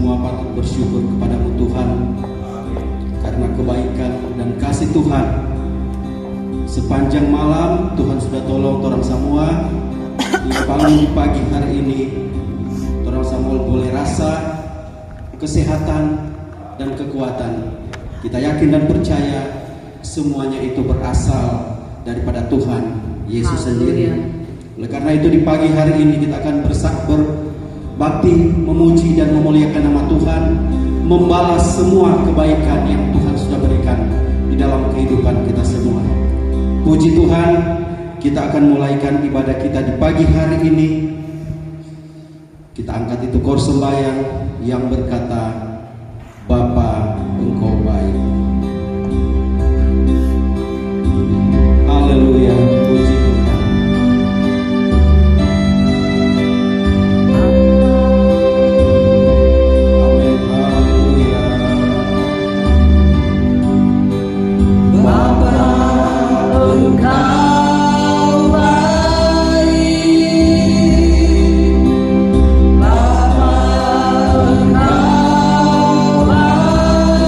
semua patut bersyukur kepadamu Tuhan, karena kebaikan dan kasih Tuhan. Sepanjang malam Tuhan sudah tolong orang semua. Di pagi hari ini orang semua boleh rasa kesehatan dan kekuatan. Kita yakin dan percaya semuanya itu berasal daripada Tuhan Yesus sendiri. Oleh karena itu di pagi hari ini kita akan berbakti, memuji dan memuliakan nama Tuhan, membalas semua kebaikan yang Tuhan sudah berikan di dalam kehidupan kita semua. Puji Tuhan, kita akan mulaikan ibadah kita di pagi hari ini. Kita angkat itu kor sembahyang yang berkata, Bapa Engkau baik. Haleluya, puji Tuhan. Amin, haleluya. Bapa Engkau baik, Bapa Engkau baik.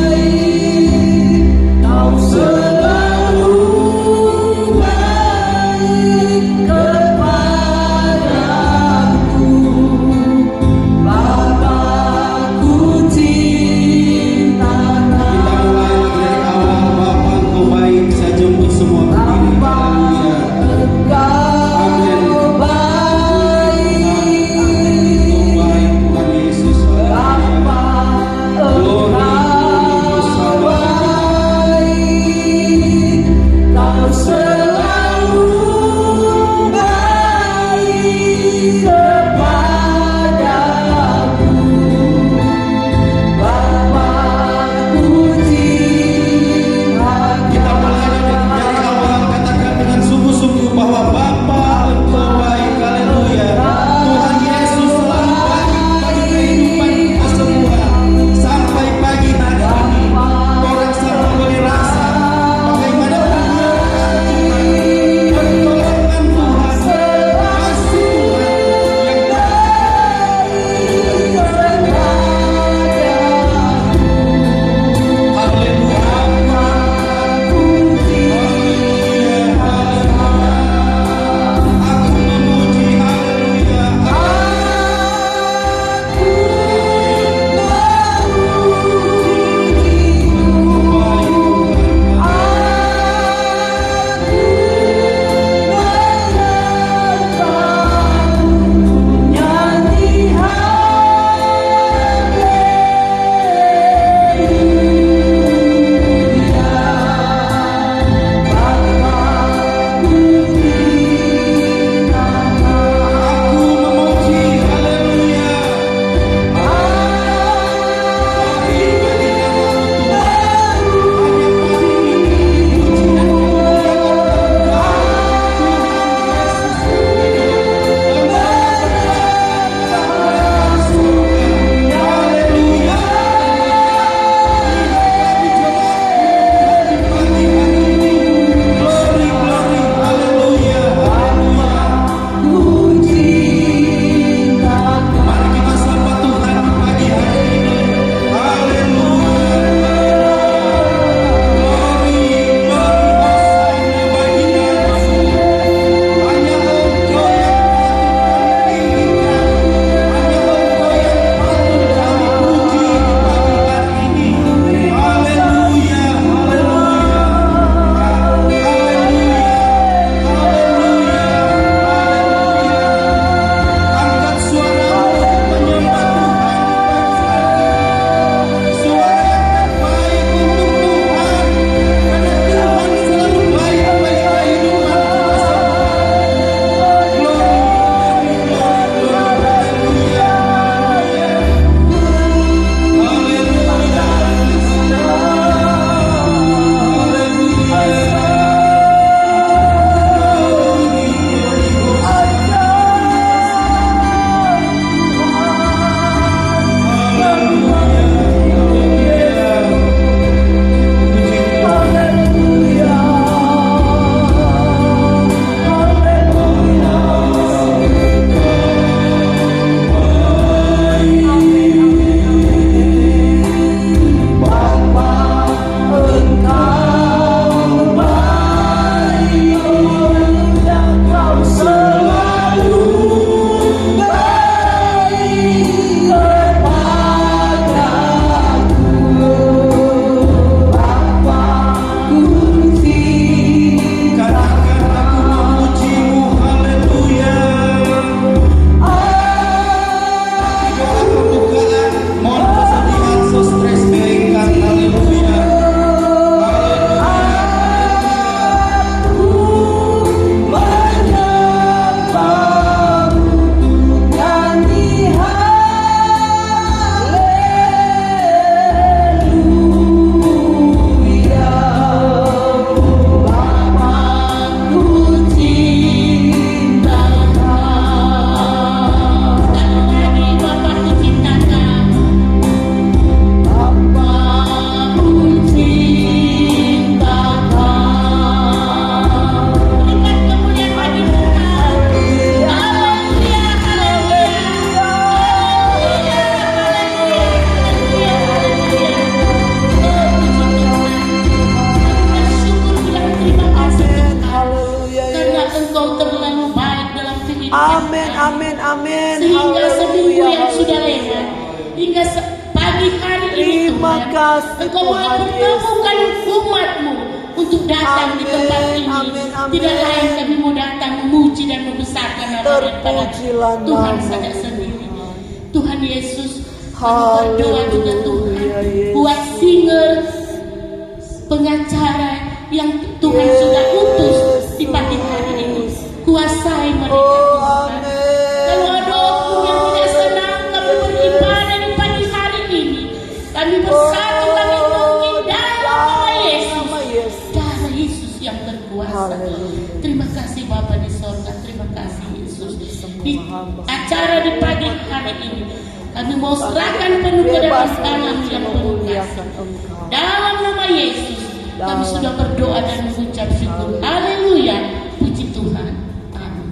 hingga pagi hari ini Terima Tuhan. kasih, Engkau Tuhan mempertemukan umat-Mu untuk datang di tempat ini. Amin, amin. Tidak lain kami mau datang memuji dan membesarkan nama daripada Terpujilah Tuhan nama saja sendiri. Tuhan Yesus, kami Haleluya, berdoa juga Tuhan Yesus. buat singer, pengacara yang Tuhan sudah utus di pagi hari ini. Kuasai mereka Tuhan. Kalau ada oknum yang tidak senang kami beribadah di pagi hari ini, kami bersatu, kami tunjuk dalam nama Yesus. Darah Yesus yang berkuasa. Haleluya. Terima kasih Bapa di sorga, terima kasih Yesus. Di acara di pagi hari ini, kami mau serahkan penuh ke dalam tangan yang penuh kasih. Dalam nama Yesus, kami sudah berdoa dan mengucap syukur. Haleluya, puji Tuhan. Amin.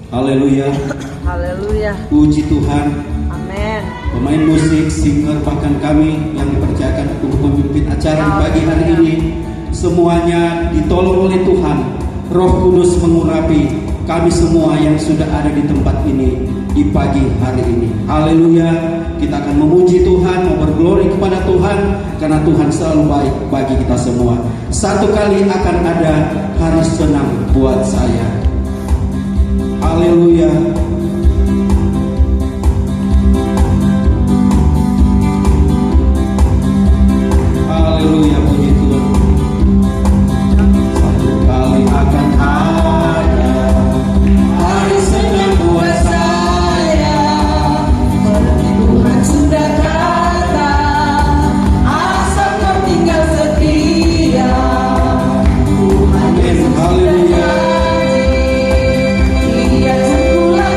Haleluya. Haleluya. Puji Tuhan. Amin. Pemain musik, singer, bahkan kami yang dipercayakan untuk memimpin acara di pagi hari ini, semuanya ditolong oleh Tuhan. Roh Kudus mengurapi kami semua yang sudah ada di tempat ini di pagi hari ini. Haleluya. Kita akan memuji Tuhan, mau berglori kepada Tuhan, karena Tuhan selalu baik bagi kita semua. Satu kali akan ada hari senang buat saya. Haleluya. Haleluya, puji Tuhan. Satu kali akan ada hari senang buat saya. Meski Tuhan sudah kata, asal kau tinggal setia. Tuhan Yesus sudah Haleluya. janji, Dia sempurna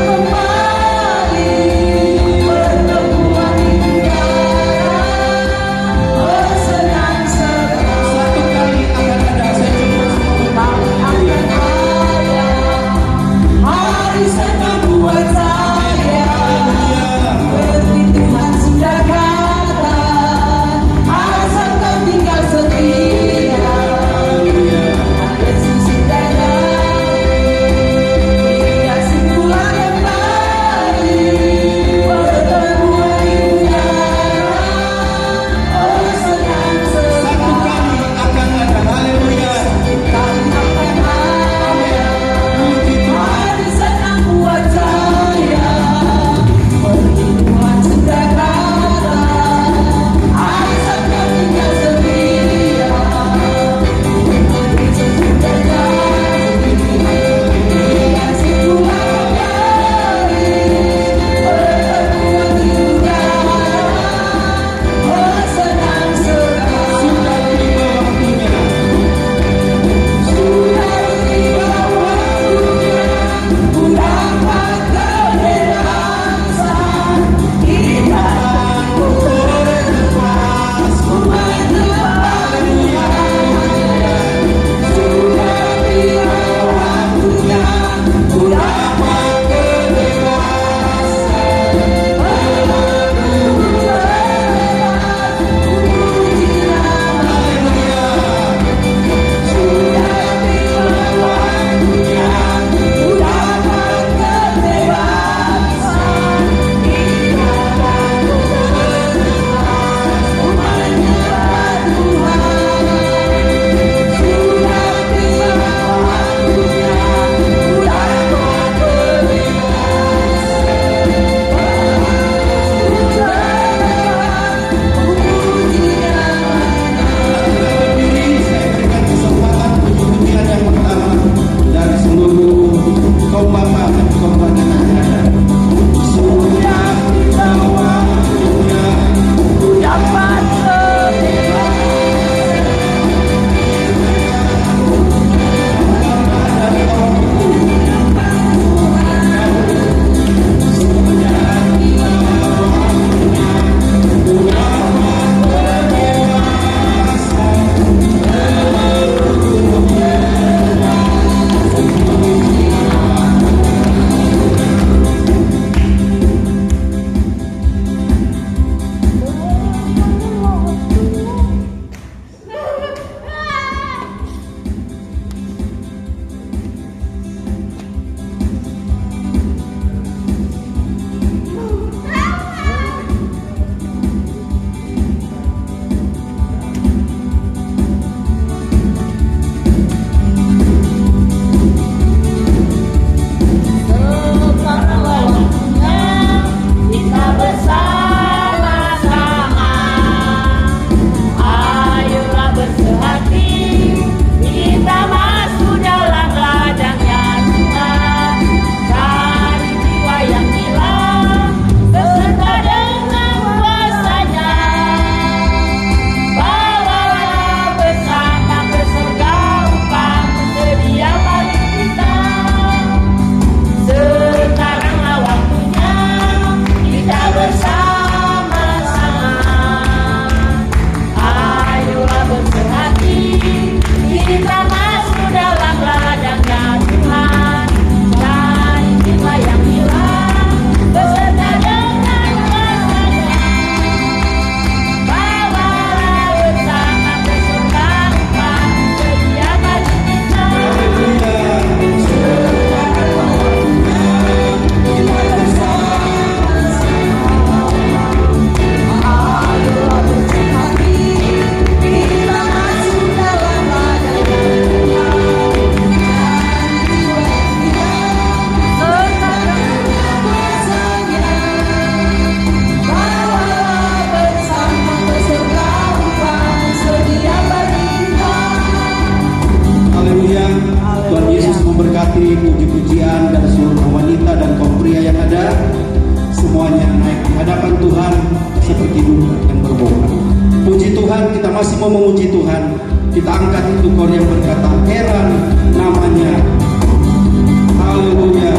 puji-pujian dari seluruh wanita dan kaum pria yang ada, semuanya naik di hadapan Tuhan seperti dulu yang berbunga. Puji Tuhan, kita masih mau memuji Tuhan. Kita angkat itu kor yang berkata, heran namanya. Haleluya.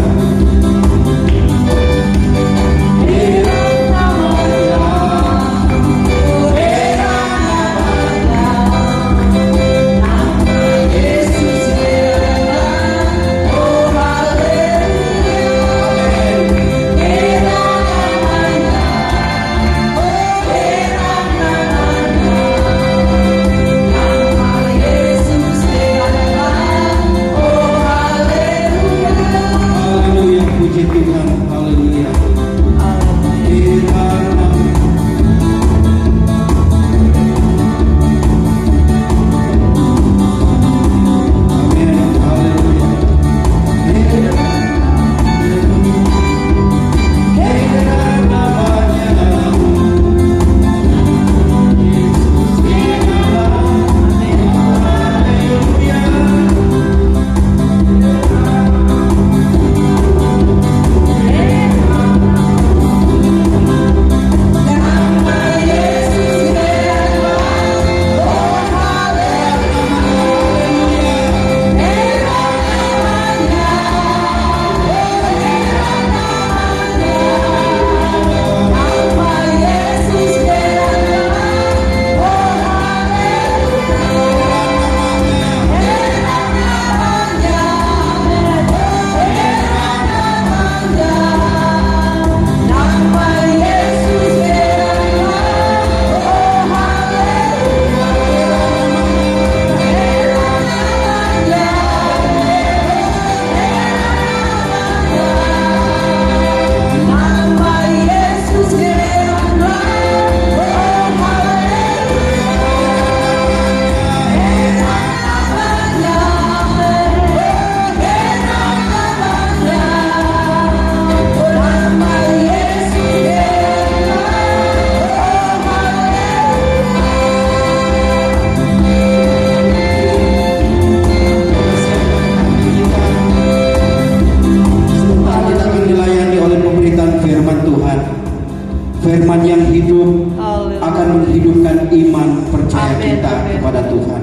Firman yang hidup akan menghidupkan iman percaya kita kepada Tuhan.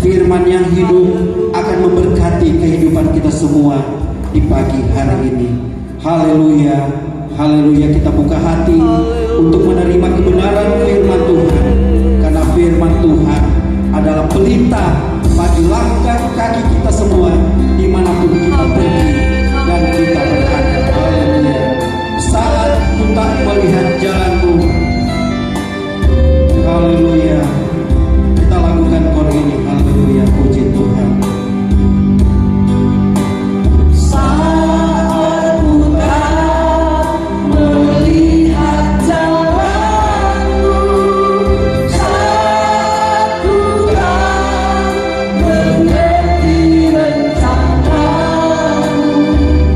Firman yang hidup akan memberkati kehidupan kita semua di pagi hari ini. Haleluya, haleluya. Kita buka hati untuk menerima kebenaran firman Tuhan, karena firman Tuhan adalah pelita bagi langkah kaki kita semua dimanapun kita pergi dan kita berada. Haleluya. Saat ku tak melihat jalanmu, haleluya, kita lakukan kor ini. Haleluya, puji Tuhan. Saat ku tak melihat jalanmu, saat ku tak mengerti rencanamu,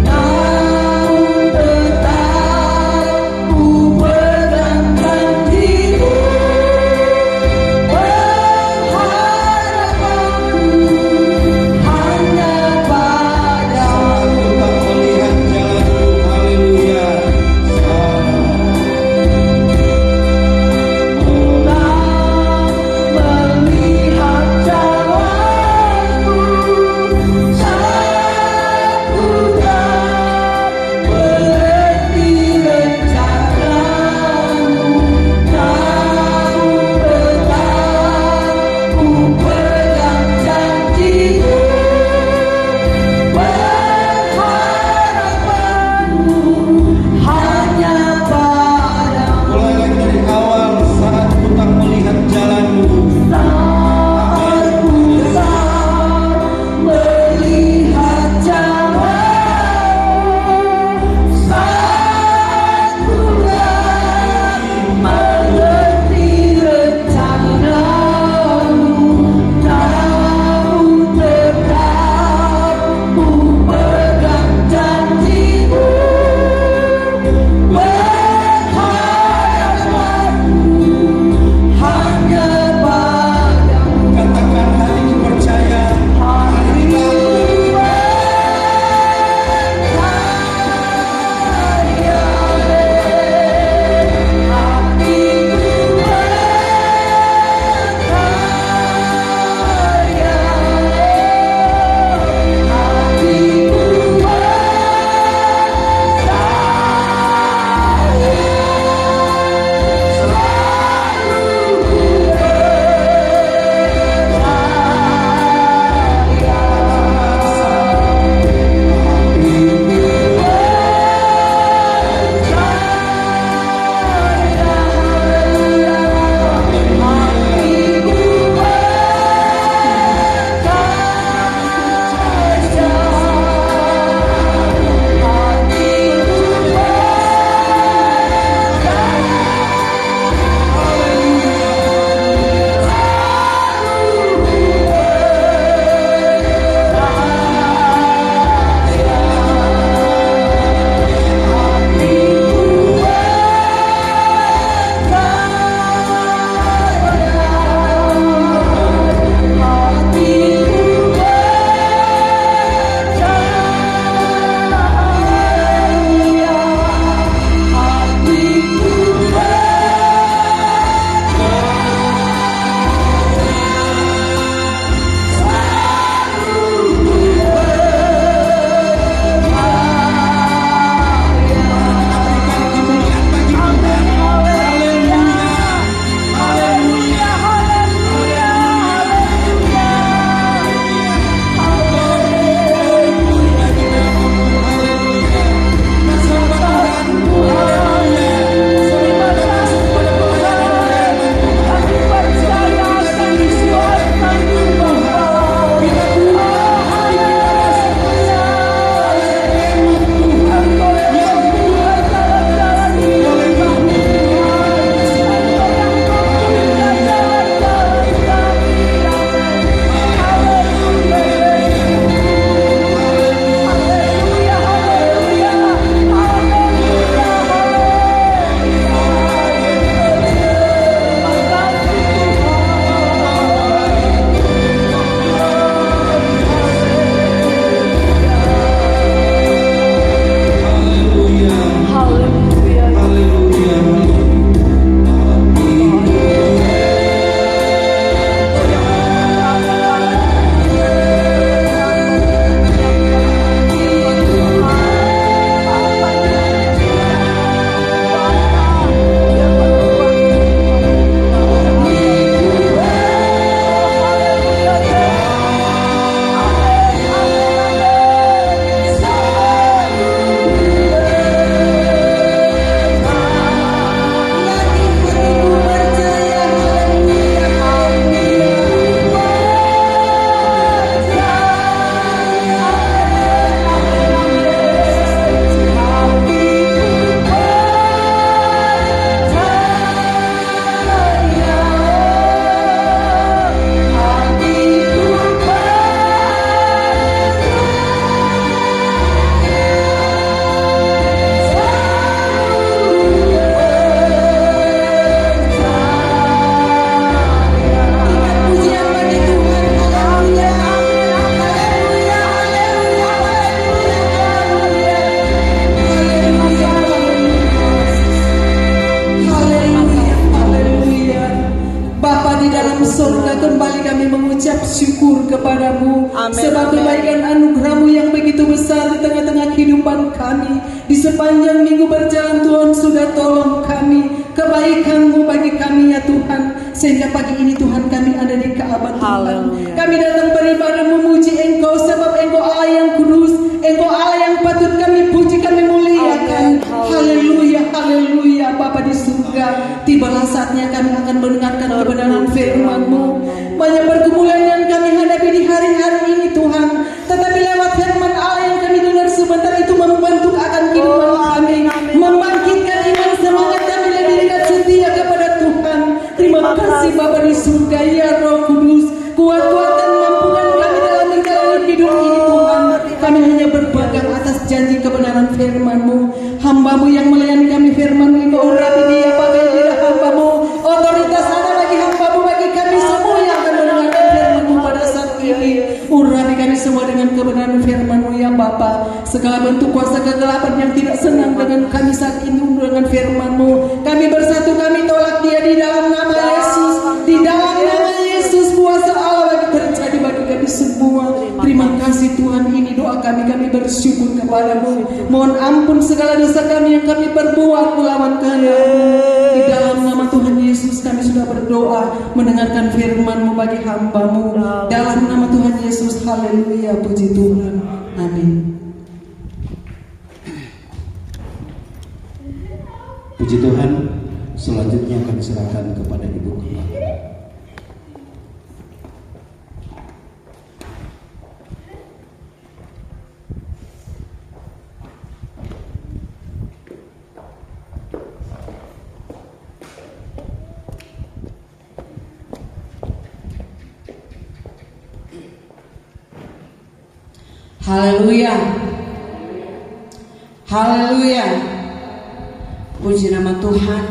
namun tetap ku berdoa. kepadamu. Amin, Sebab amin. kebaikan anugerah-Mu yang begitu besar di tengah-tengah kehidupan kami. Di sepanjang minggu berjalan Tuhan sudah tolong kami. Kebaikan-Mu bagi kami ya Tuhan. Sehingga pagi ini Tuhan kami ada di Ka'bah Tuhan. Haleluya. Kami datang beribadah memuji Engkau sebab Engkau Allah yang kudus. Engkau Allah yang patut kami puji, kami muliakan. Amin. Haleluya, haleluya. Bapa di surga, tibalah saatnya kami akan mendengarkan kebenaran firman-Mu. Banyak pergumulan yang kami hadapi di hari-hari ini Tuhan, tetapi lewat firman Allah yang kami dengar sebentar itu membentuk akan kehidupan kami, membangkitkan iman semangat kami lebih dekat setia kepada Tuhan. Terima kasih Bapa di surga, ya Roh Kudus, kuat-kuat dan mampukan kami dalam menjalani hidup ini Tuhan. Kami hanya berpegang atas janji kebenaran firman-Mu. Hamba-Mu yang melayani kami firman-Mu, Engkau urapi dia pakai lidah hamba-Mu. Otoritas ada bagi hamba-Mu, bagi kami semua yang akan mendengarkan firman-Mu pada saat ini. Urapi kami semua dengan kebenaran firman-Mu ya Bapa. Segala bentuk kuasa kegelapan yang tidak senang dengan kami saat ini dengan firman-Mu, kami bersatu, kami tolak dia di dalam nama Yesus. Di dalam nama Yesus kuasa Allah bagi terjadi bagi kami semua. Terima kasih Tuhan, ini doa kami bersyukur kepada-Mu. Mohon ampun segala dosa kami yang kami perbuat melawan kehendak-Mu. Di dalam nama Tuhan Yesus kami sudah berdoa, mendengarkan firman-Mu bagi hamba-Mu. Dalam nama Tuhan Yesus, haleluya, puji Tuhan, amin. Puji Tuhan. Selanjutnya akan diserahkan kepada Ibu Gembala. Haleluya, haleluya. Puji nama Tuhan.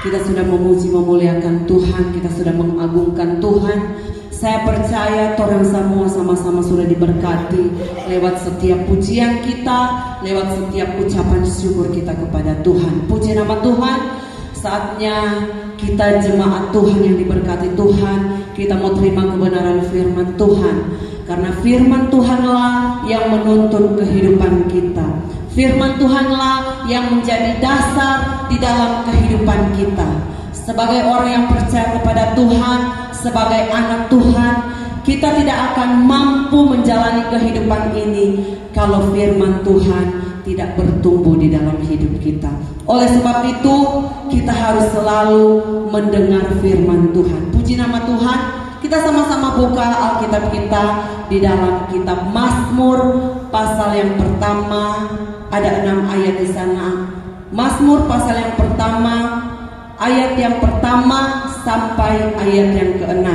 Kita sudah memuji, memuliakan Tuhan, kita sudah mengagungkan Tuhan. Saya percaya orang semua sama-sama sudah diberkati lewat setiap pujian kita, lewat setiap ucapan syukur kita kepada Tuhan. Puji nama Tuhan. Saatnya kita jemaat Tuhan yang diberkati Tuhan, kita mau terima kebenaran firman Tuhan. Karena firman Tuhanlah yang menuntun kehidupan kita. Firman Tuhanlah yang menjadi dasar di dalam kehidupan kita. Sebagai orang yang percaya kepada Tuhan, sebagai anak Tuhan, kita tidak akan mampu menjalani kehidupan ini kalau firman Tuhan tidak bertumbuh di dalam hidup kita. Oleh sebab itu, kita harus selalu mendengar firman Tuhan. Puji nama Tuhan. Kita sama-sama buka Alkitab kita di dalam kitab Mazmur pasal yang pertama. Ada 6 ayat di sana. Mazmur pasal yang pertama, ayat yang pertama sampai ayat yang ke-6.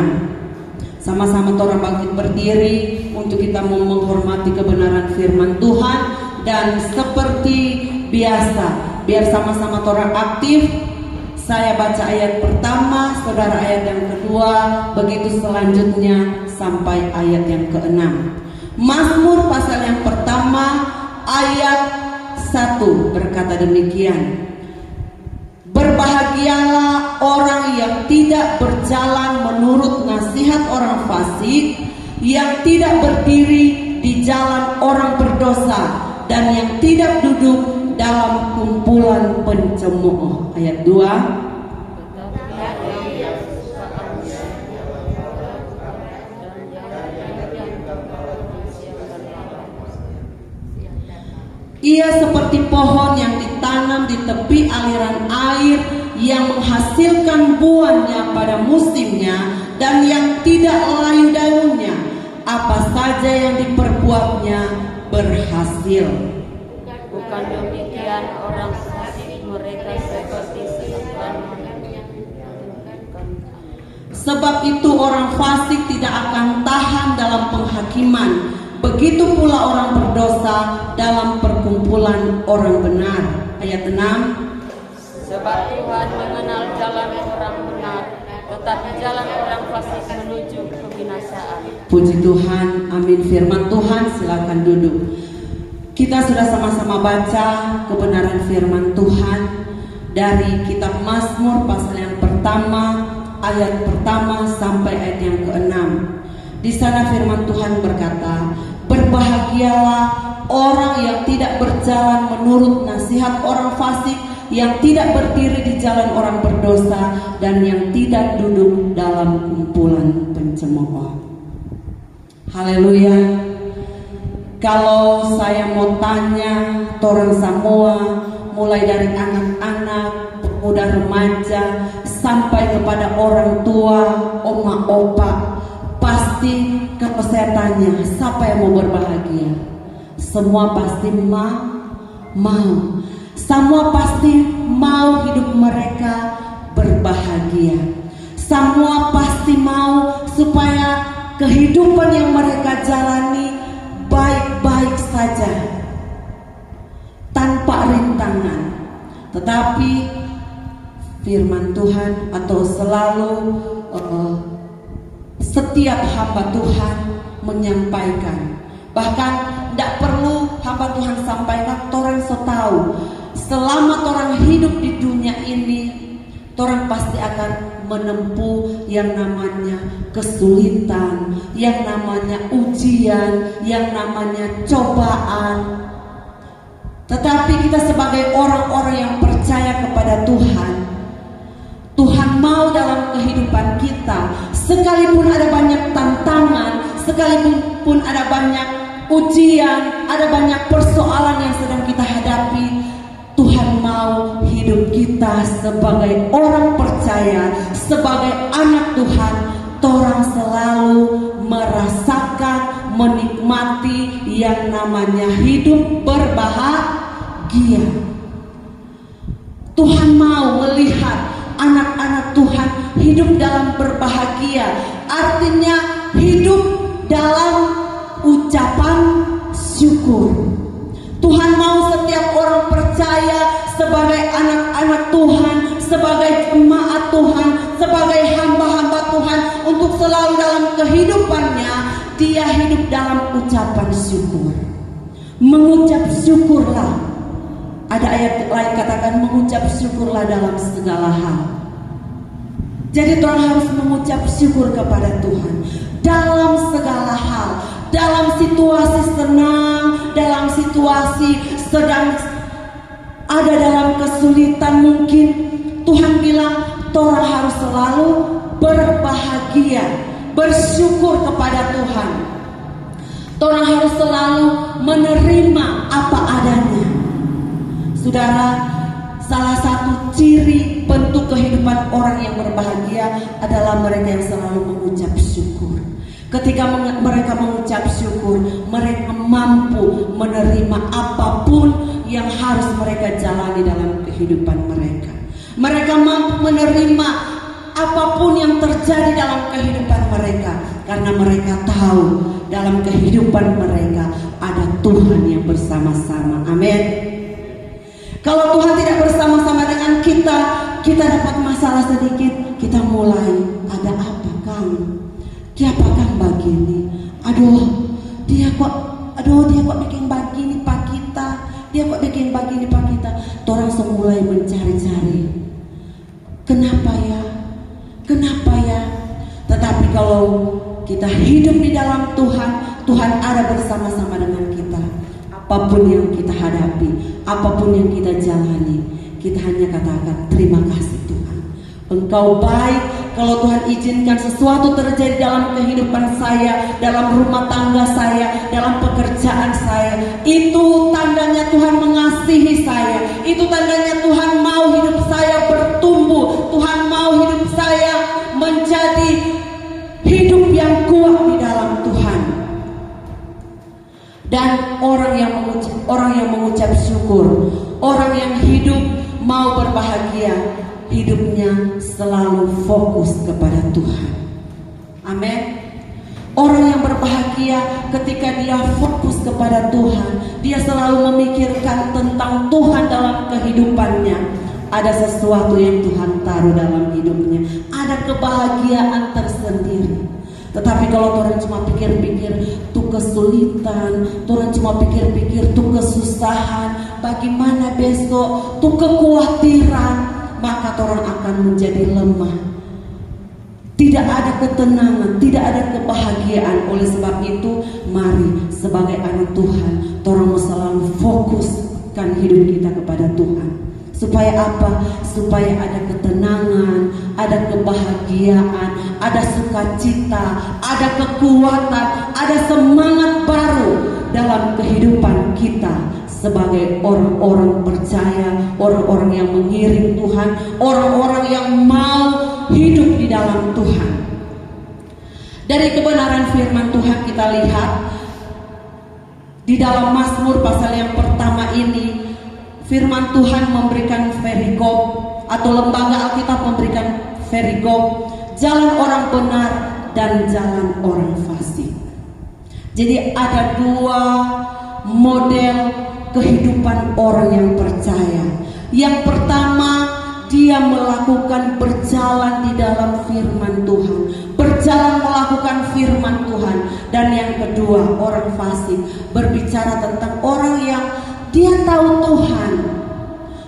Sama-sama orang bangkit berdiri untuk kita menghormati kebenaran firman Tuhan. Dan seperti biasa, biar sama-sama orang aktif, saya baca ayat pertama, saudara ayat yang kedua, begitu selanjutnya sampai ayat yang ke-6. Mazmur pasal yang pertama ayat 1 berkata demikian. Berbahagialah orang yang tidak berjalan menurut nasihat orang fasik, yang tidak berdiri di jalan orang berdosa, dan yang tidak duduk dalam kumpulan pencemooh. Ayat 2. Ia seperti pohon yang ditanam di tepi aliran air, yang menghasilkan buahnya pada musimnya, dan yang tidak layu daunnya. Apa saja yang diperbuatnya berhasil. Bukan demikian orang fasik, mereka seperti setan. Sebab itu orang fasik tidak akan tahan dalam penghakiman. Begitu pula orang berdosa dalam perkumpulan orang benar. Ayat 6. Sebab Tuhan mengenal jalan orang benar, tetapi jalan orang fasik menuju kebinasaan. Puji Tuhan, amin. Firman Tuhan, silakan duduk. Kita sudah sama-sama baca kebenaran firman Tuhan dari kitab Mazmur pasal yang pertama, ayat pertama sampai ayat yang ke-6. Di sana firman Tuhan berkata, berbahagialah orang yang tidak berjalan menurut nasihat orang fasik, yang tidak berdiri di jalan orang berdosa, dan yang tidak duduk dalam kumpulan pencemooh. Haleluya. Kalau saya mau tanya torang semua, mulai dari anak-anak, pemuda remaja, sampai kepada orang tua, oma opa, pasti kalau saya tanya, siapa yang mau berbahagia? Semua pasti mau. Semua pasti mau hidup mereka berbahagia. Semua pasti mau supaya kehidupan yang mereka jalani baik-baik saja, tanpa rintangan. Tetapi firman Tuhan atau selalu setiap hamba Tuhan menyampaikan, bahkan tidak perlu hamba Tuhan sampaikan, orang tahu selama orang hidup di dunia ini, orang pasti akan menempuh yang namanya kesulitan, yang namanya ujian, yang namanya cobaan. Tetapi kita sebagai orang-orang yang percaya kepada Tuhan, Tuhan mau dalam kehidupan kita, sekalipun ada banyak tantangan, sekalipun ada banyak ujian, ada banyak persoalan yang sedang kita hadapi, Tuhan mau hidup kita sebagai orang percaya, sebagai anak Tuhan, orang selalu merasakan, menikmati yang namanya hidup berbahagia. Tuhan mau melihat anak-anak Tuhan hidup dalam berbahagia, artinya hidup dalam ucapan syukur. Tuhan mau setiap orang percaya sebagai anak-anak Tuhan, sebagai jemaat Tuhan, sebagai hamba-hamba Tuhan, untuk selalu dalam kehidupannya dia hidup dalam ucapan syukur. Mengucap syukurlah. Ada ayat lain katakan, mengucap syukurlah dalam segala hal. Jadi Tuhan harus mengucap syukur kepada Tuhan dalam segala hal. Dalam situasi senang, dalam situasi sedang ada dalam kesulitan, mungkin Tuhan bilang Torah harus selalu berbahagia, bersyukur kepada Tuhan. Torah harus selalu menerima apa adanya. Saudara, salah satu ciri bentuk kehidupan orang yang berbahagia adalah mereka yang selalu mengucap syukur. Ketika mereka mengucap syukur, mereka mampu menerima apapun yang harus mereka jalani dalam kehidupan mereka. Mereka mampu menerima apapun yang terjadi dalam kehidupan mereka, karena mereka tahu dalam kehidupan mereka ada Tuhan yang bersama-sama. Amin. Kalau Tuhan tidak bersama-sama dengan kita, kita dapat masalah sedikit, kita mulai ada apa Kang? Siapa Kang begini? Dia kok bikin begini Pak kita. Dia kok bikin begini Pak kita. Orang semulai mencari-cari. Kenapa ya? Tetapi kalau kita hidup di dalam Tuhan, Tuhan ada bersama-sama dengan kita. Apapun yang kita hadapi, apapun yang kita jalani, kita hanya katakan terima kasih Tuhan. Engkau baik. Kalau Tuhan izinkan sesuatu terjadi dalam kehidupan saya, dalam rumah tangga saya, dalam pekerjaan saya, itu tandanya Tuhan mengasihi saya. Itu tandanya Tuhan mau hidup saya bertumbuh. Tuhan mau hidup saya menjadi hidup yang kuat di dalam Tuhan. Dan orang yang mengucap syukur, orang yang hidup mau berbahagia, hidupnya selalu fokus kepada Tuhan. Amin. Orang yang berbahagia ketika dia fokus kepada Tuhan, dia selalu memikirkan tentang Tuhan dalam kehidupannya. Ada sesuatu yang Tuhan taruh dalam hidupnya, ada kebahagiaan tersendiri. Tetapi kalau orang cuma pikir-pikir tuh kesulitan, orang cuma pikir-pikir tuh kesusahan, bagaimana besok, tuh kekhawatiran, maka orang akan menjadi lemah. Tidak ada ketenangan, tidak ada kebahagiaan. Oleh sebab itu, mari sebagai anak Tuhan, torang selalu fokuskan hidup kita kepada Tuhan. Supaya apa? Supaya ada ketenangan, ada kebahagiaan, ada sukacita, ada kekuatan, ada semangat baru dalam kehidupan kita sebagai orang-orang percaya, orang-orang yang mengiring Tuhan, orang-orang yang mau hidup di dalam Tuhan. Dari kebenaran firman Tuhan kita lihat di dalam Mazmur pasal yang pertama ini, firman Tuhan memberikan perikop atau lembaga Alkitab memberikan perikop, jalan orang benar dan jalan orang fasik. Jadi ada dua model kehidupan orang yang percaya. Yang pertama, dia melakukan berjalan di dalam firman Tuhan, berjalan melakukan firman Tuhan. Dan yang kedua, orang fasik berbicara tentang orang yang dia tahu Tuhan,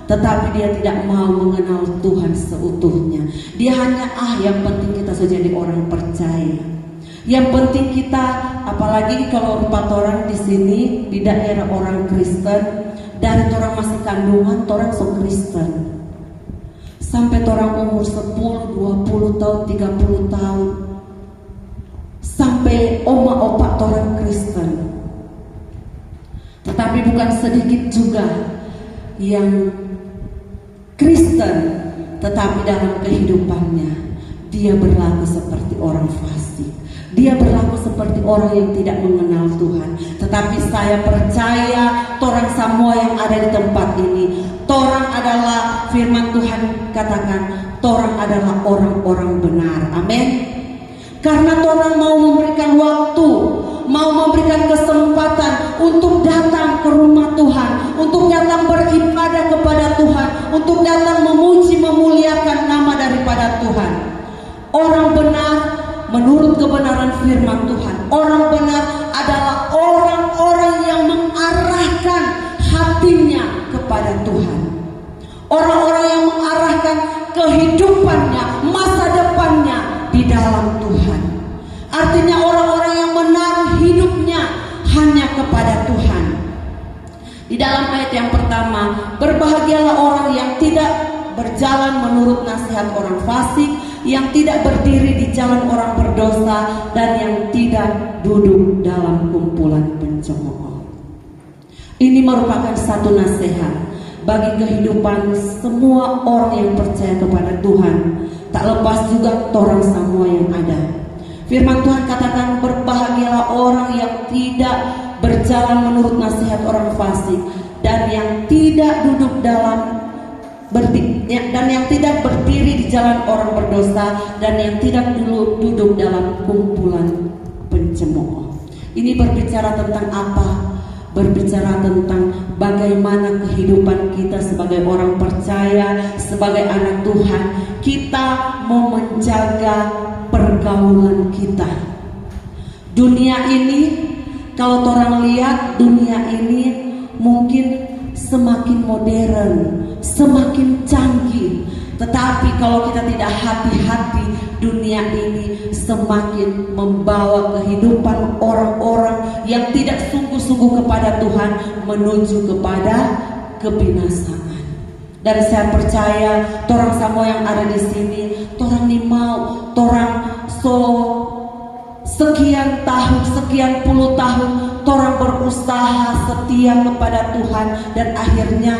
tetapi dia tidak mau mengenal Tuhan seutuhnya. Dia hanya yang penting kita sudah jadi orang percaya. Yang penting kita, apalagi kalau rupa orang di sini di daerah orang Kristen, dari orang masih kandungan, orang so Kristen. Sampai orang umur 10, 20 tahun, 30 tahun. Sampai oma opa orang Kristen. Tetapi bukan sedikit juga yang Kristen, tetapi dalam kehidupannya dia berlaku seperti orang fasik. Dia berlaku seperti orang yang tidak mengenal Tuhan. Tetapi saya percaya torang semua yang ada di tempat ini, torang adalah firman Tuhan katakan, torang adalah orang-orang benar. Amin. Karena torang mau memberikan waktu, mau memberikan kesempatan untuk datang ke rumah Tuhan, untuk datang beribadah kepada Tuhan, untuk datang memuji memuliakan nama daripada Tuhan. Orang benar menurut kebenaran firman Tuhan, orang benar adalah orang-orang yang mengarahkan hatinya kepada Tuhan. Orang-orang yang mengarahkan kehidupannya, masa depannya di dalam Tuhan. Artinya orang-orang yang menaruh hidupnya hanya kepada Tuhan. Di dalam ayat yang pertama, berbahagialah orang yang tidak berjalan menurut nasihat orang fasik, yang tidak berdiri di jalan orang berdosa, dan yang tidak duduk dalam kumpulan pencemooh. Ini merupakan satu nasihat bagi kehidupan semua orang yang percaya kepada Tuhan, tak lepas juga orang semua yang ada. Firman Tuhan katakan, berbahagialah orang yang tidak berjalan menurut nasihat orang fasik, dan yang tidak duduk dalam dan yang tidak berdiri di jalan orang berdosa, dan yang tidak duduk dalam kumpulan pencemooh. Ini berbicara tentang apa? Berbicara tentang bagaimana kehidupan kita sebagai orang percaya, sebagai anak Tuhan. Kita mau menjaga pergaulan kita. Dunia ini, kalau orang lihat dunia ini mungkin semakin modern, semakin canggih. Tetapi kalau kita tidak hati-hati, dunia ini semakin membawa kehidupan orang-orang yang tidak sungguh-sungguh kepada Tuhan menuju kepada kebinasaan. Dan saya percaya orang semua yang ada di sini, orang nih mau, orang sekian tahun, sekian puluh tahun, orang berusaha setia kepada Tuhan, dan akhirnya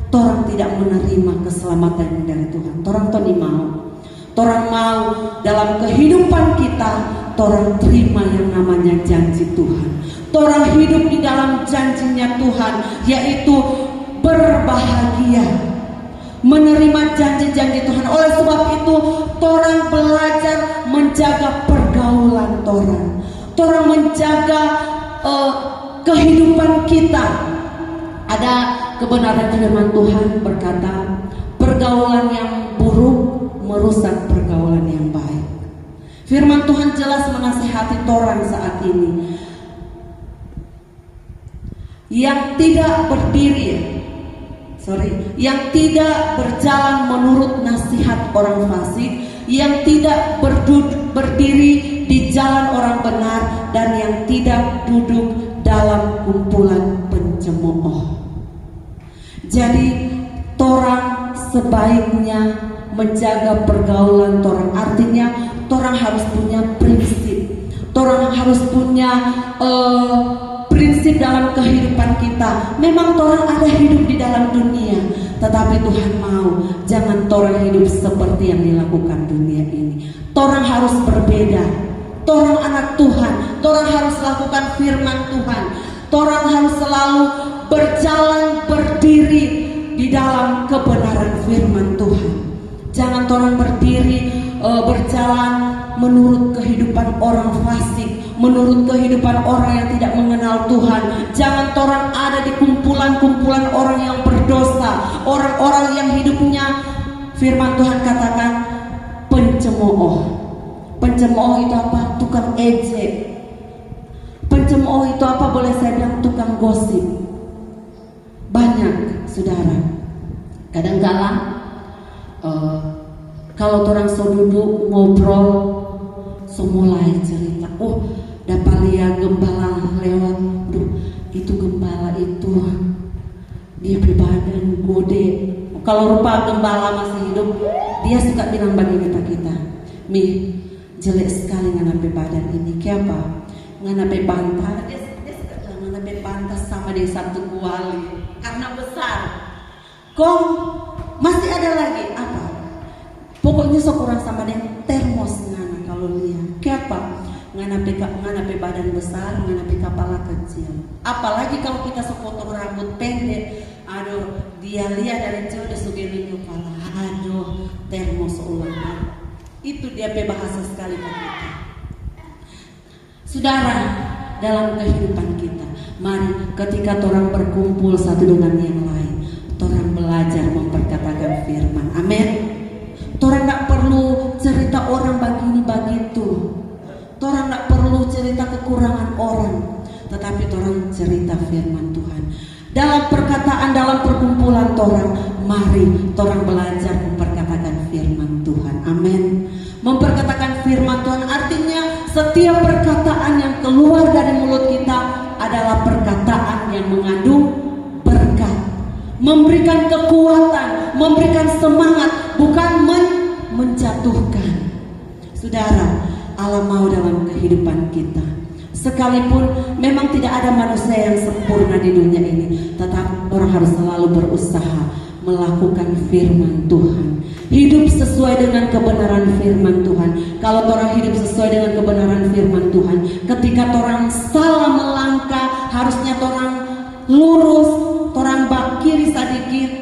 orang tidak menerima keselamatan dari Tuhan. Orang mau dalam kehidupan kita, orang terima yang namanya janji Tuhan. Orang hidup di dalam janjinya Tuhan, yaitu berbahagia, menerima janji-janji Tuhan. Oleh sebab itu, orang belajar menjaga pergaulan orang menjaga kehidupan kita. Ada kebenaran firman Tuhan berkata, pergaulan yang buruk merusak pergaulan yang baik. Firman Tuhan jelas menasihati orang saat ini yang tidak yang tidak berjalan menurut nasihat orang fasik, yang tidak berdiri di jalan orang benar, dan yang tidak duduk dalam kumpulan pencemooh. Jadi torang sebaiknya menjaga pergaulan torang. Artinya torang harus punya prinsip. Torang harus punya prinsip dalam kehidupan kita. Memang torang ada hidup di dalam dunia, tetapi Tuhan mau jangan torang hidup seperti yang dilakukan dunia ini. Torang harus berbeda. Torang anak Tuhan, torang harus lakukan firman Tuhan. Torang harus selalu berjalan berdiri di dalam kebenaran firman Tuhan. Jangan torang berdiri berjalan menurut kehidupan orang fasik, menurut kehidupan orang yang tidak mengenal Tuhan. Jangan torang ada di kumpulan-kumpulan orang yang berdosa, orang-orang yang hidupnya firman Tuhan katakan pencemooh. Pencemooh itu apa? Tukang ejek. Pencemooh itu apa? Boleh saya bilang tukang gosip. Banyak, saudara. Kadang-kala kalau orang so duduk ngobrol, so mulai cerita. Oh, dapat lihat gembala lewat. Duh, itu gembala itu dia berbadan gede. Kalau rupa gembala masih hidup, dia suka bilang bagi kita, Mi, jelek sekali nganape badan ini. Kenapa? Nganape bantah. Dia suka bilang nganape bantah sama dia satu kuali karena besar. Kong masih ada lagi apa? Pokoknya sekurang sama dengan termos ngana kalau lihat. Kenapa? Nganape badan besar, nganape kepala kecil. Apalagi kalau kita sepotong rambut pendek, aduh, dia lihat dari jauh dia sugerin kepala. Aduh, termos ulang. Itu dia bahasa sekali ke kita. Saudara, dalam kehidupan kita, mari ketika orang berkumpul satu dengan yang lain, orang belajar memperkatakan firman. Amin. Orang tak perlu cerita orang begini begitu. Orang tak perlu cerita kekurangan orang, tetapi orang cerita firman Tuhan. Dalam perkataan, dalam perkumpulan orang, mari orang belajar memperkatakan firman Tuhan. Amin. Memperkatakan firman Tuhan artinya setiap perkataan yang keluar dari mulut kita adalah perkataan yang mengandung berkat, memberikan kekuatan, memberikan semangat, bukan menjatuhkan. Saudara, Allah mau dalam kehidupan kita. Sekalipun memang tidak ada manusia yang sempurna di dunia ini, tetapi orang harus selalu berusaha melakukan firman Tuhan, hidup sesuai dengan kebenaran firman Tuhan. Kalau orang hidup sesuai dengan kebenaran firman Tuhan, ketika orang salah melangkah, harusnya orang lurus, orang bak kiri sedikit,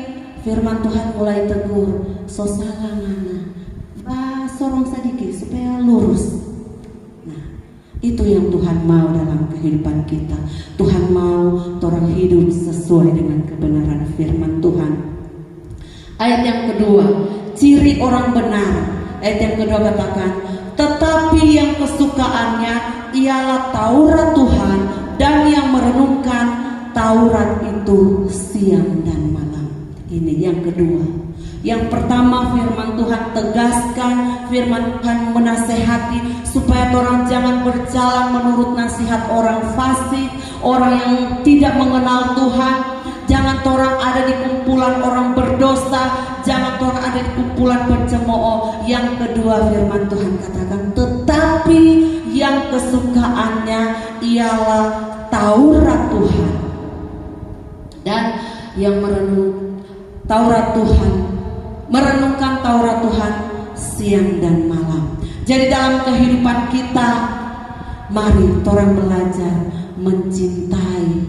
firman Tuhan mulai tegur, so salah mana, sorong sedikit supaya lurus. Nah, itu yang Tuhan mau dalam kehidupan kita. Tuhan mau orang hidup sesuai dengan kebenaran firman Tuhan. Ayat yang kedua, ciri orang benar. Ayat yang kedua katakan, tetapi yang kesukaannya ialah Taurat Tuhan, dan yang merenungkan Taurat itu siang dan malam. Ini yang kedua. Yang pertama, firman Tuhan tegaskan, firman Tuhan menasehati supaya orang jangan berjalan menurut nasihat orang fasik, orang yang tidak mengenal Tuhan. Jangan orang ada di kumpulan orang berdosa, jangan orang ada di kumpulan pencemooh. Yang kedua, firman Tuhan katakan, tetapi yang kesukaannya ialah Taurat Tuhan, dan yang merenung Taurat Tuhan, merenungkan Taurat Tuhan siang dan malam. Jadi dalam kehidupan kita, mari orang belajar mencintai,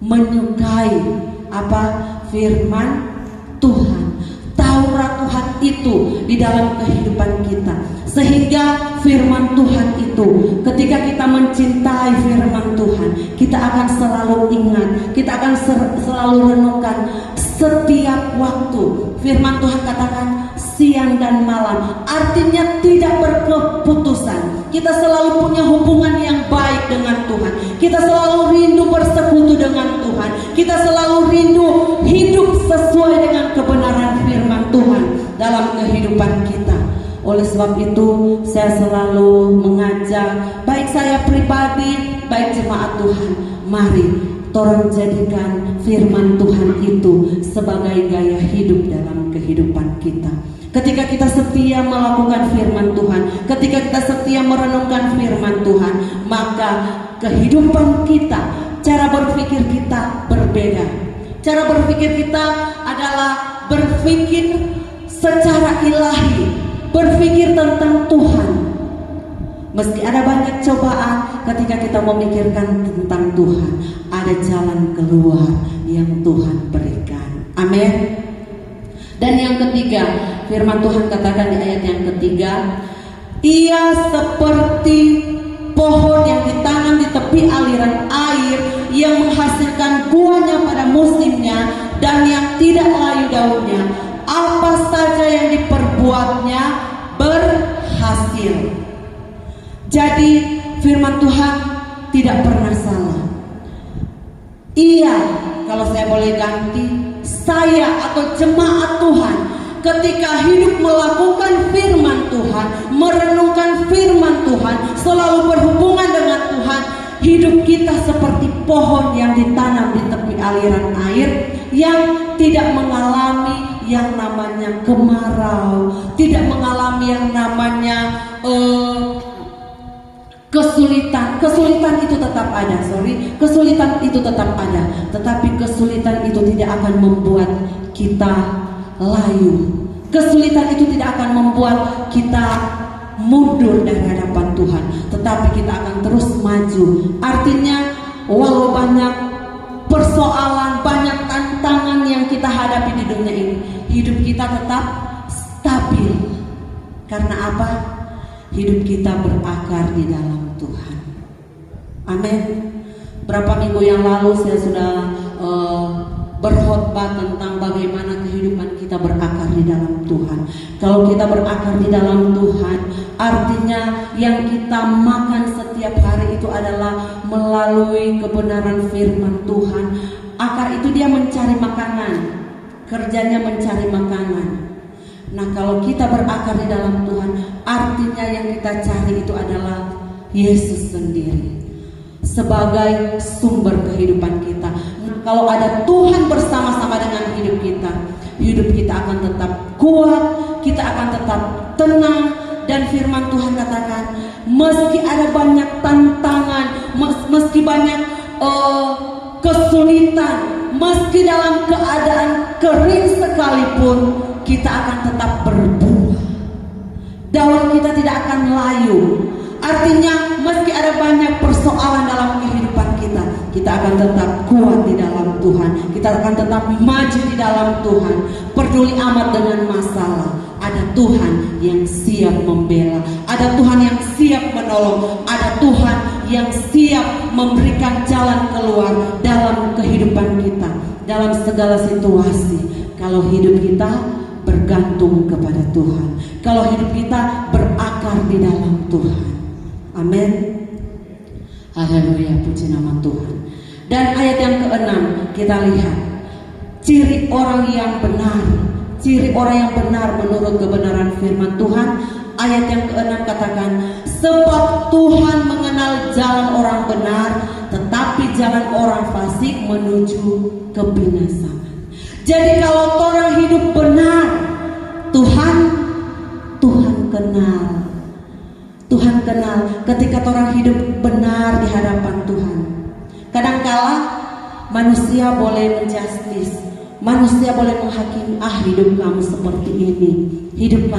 menyukai apa? Firman Tuhan, Taurat Tuhan itu di dalam kehidupan kita. Sehingga firman Tuhan itu, ketika kita mencintai firman Tuhan, kita akan selalu ingat, kita akan selalu renungkan setiap waktu. Firman Tuhan katakan siang dan malam, artinya tidak berkeputusan. Kita selalu punya hubungan yang baik dengan Tuhan. Kita selalu rindu bersekutu dengan Tuhan. Kita selalu rindu hidup sesuai dengan kebenaran firman Tuhan dalam kehidupan kita. Oleh sebab itu saya selalu mengajak, baik saya pribadi, baik jemaat Tuhan, mari torang jadikan firman Tuhan itu sebagai gaya hidup dalam kehidupan kita. Ketika kita setia melakukan firman Tuhan, ketika kita setia merenungkan firman Tuhan, maka kehidupan kita, cara berpikir kita berbeda. Cara berpikir kita adalah berpikir secara ilahi, berpikir tentang Tuhan. Meski ada banyak cobaan, ketika kita memikirkan tentang Tuhan, ada jalan keluar yang Tuhan berikan. Amin. Dan yang ketiga, firman Tuhan katakan di ayat yang ketiga, ia seperti pohon yang ditanam di tepi aliran air, yang menghasilkan buahnya pada musimnya dan yang tidak layu daunnya. Apa saja yang diperbuatnya berhasil. Jadi firman Tuhan tidak pernah salah. Ia, kalau saya boleh ganti, saya atau jemaat Tuhan, ketika hidup melakukan firman Tuhan, merenungkan firman Tuhan, selalu berhubungan dengan Tuhan, hidup kita seperti pohon yang ditanam di tepi aliran air, yang tidak mengalami yang namanya kemarau, tidak mengalami yang namanya kesulitan. Kesulitan itu tetap ada, kesulitan itu tetap ada, tetapi kesulitan itu tidak akan membuat kita layu. Kesulitan itu tidak akan membuat kita mundur dari hadapan Tuhan, tetapi kita akan terus maju. Artinya, walau banyak persoalan, banyak tantangan yang kita hadapi di dunia ini, hidup kita tetap stabil. Karena apa? Hidup kita berakar di dalam Tuhan. Amin. Berapa minggu yang lalu saya sudah berkhotbah tentang bagaimana kehidupan kita berakar di dalam Tuhan. Kalau kita berakar di dalam Tuhan, artinya yang kita makan setiap hari itu adalah melalui kebenaran firman Tuhan. Akar itu dia mencari makanan, kerjanya mencari makanan. Nah, kalau kita berakar di dalam Tuhan, artinya yang kita cari itu adalah Yesus sendiri sebagai sumber kehidupan kita. Nah, kalau ada Tuhan bersama-sama dengan hidup kita akan tetap kuat, kita akan tetap tenang. Dan firman Tuhan katakan, meski ada banyak tantangan, meski banyak kesulitan, meski dalam keadaan kering sekalipun, kita akan tetap berbuah. Daun kita tidak akan layu. Artinya, meski ada banyak persoalan dalam kehidupan kita, kita akan tetap kuat di dalam Tuhan. Kita akan tetap maju di dalam Tuhan. Peduli amat dengan masalah. Ada Tuhan yang siap membela, ada Tuhan yang siap menolong, ada Tuhan yang siap memberikan jalan keluar dalam kehidupan kita, dalam segala situasi. Kalau hidup kita bergantung kepada Tuhan, kalau hidup kita berakar di dalam Tuhan. Amin. Haleluya, puji nama Tuhan. Dan ayat yang ke-6 kita lihat ciri orang yang benar. Ciri orang yang benar menurut kebenaran firman Tuhan. Ayat yang ke-6 katakan, sebab Tuhan mengenal jalan orang benar, tetapi jalan orang fasik menuju kebinasaan. Jadi kalau orang hidup benar, Tuhan kenal. Tuhan kenal ketika orang hidup benar di hadapan Tuhan. Kadangkala manusia boleh menjustis, manusia boleh menghakimi, hidup kamu seperti ini, hidup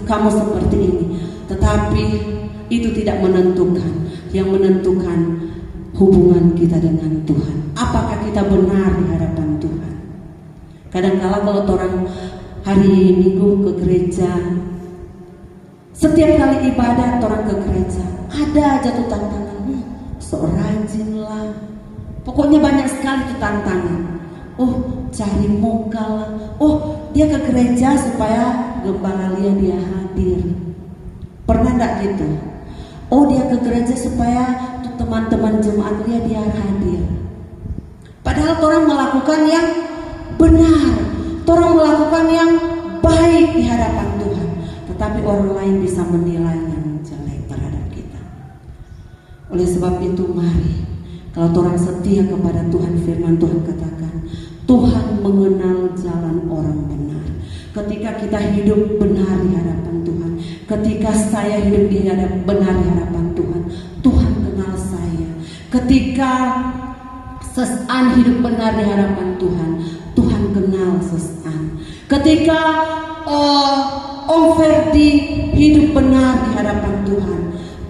kamu seperti ini. Tetapi itu tidak menentukan. Yang menentukan hubungan kita dengan Tuhan. Apakah kita benar di hadapan Tuhan? Kadangkala kalau orang hari Minggu ke gereja, setiap kali ibadah orang ke gereja, ada aja tuh tantangan. So rajin lah. Pokoknya banyak sekali tuh tantangan. Cari muka lah. Dia ke gereja supaya gembala dia hadir. Pernah enggak gitu? Dia ke gereja supaya tuh teman-teman jemaat dia hadir. Padahal orang melakukan yang benar, orang melakukan yang baik di hadapan Tuhan. tetapi orang lain bisa menilai yang jelek terhadap kita. Oleh sebab itu mari, kalau orang setia kepada Tuhan, firman Tuhan katakan, Tuhan mengenal jalan orang benar. Ketika kita hidup benar di hadapan Tuhan, ketika saya hidup benar di hadapan Tuhan, Tuhan kenal saya. Ketika Sesan hidup benar di hadapan Tuhan, Tuhan kenal Sesan. Ketika Om Ferdi hidup benar di hadapan Tuhan,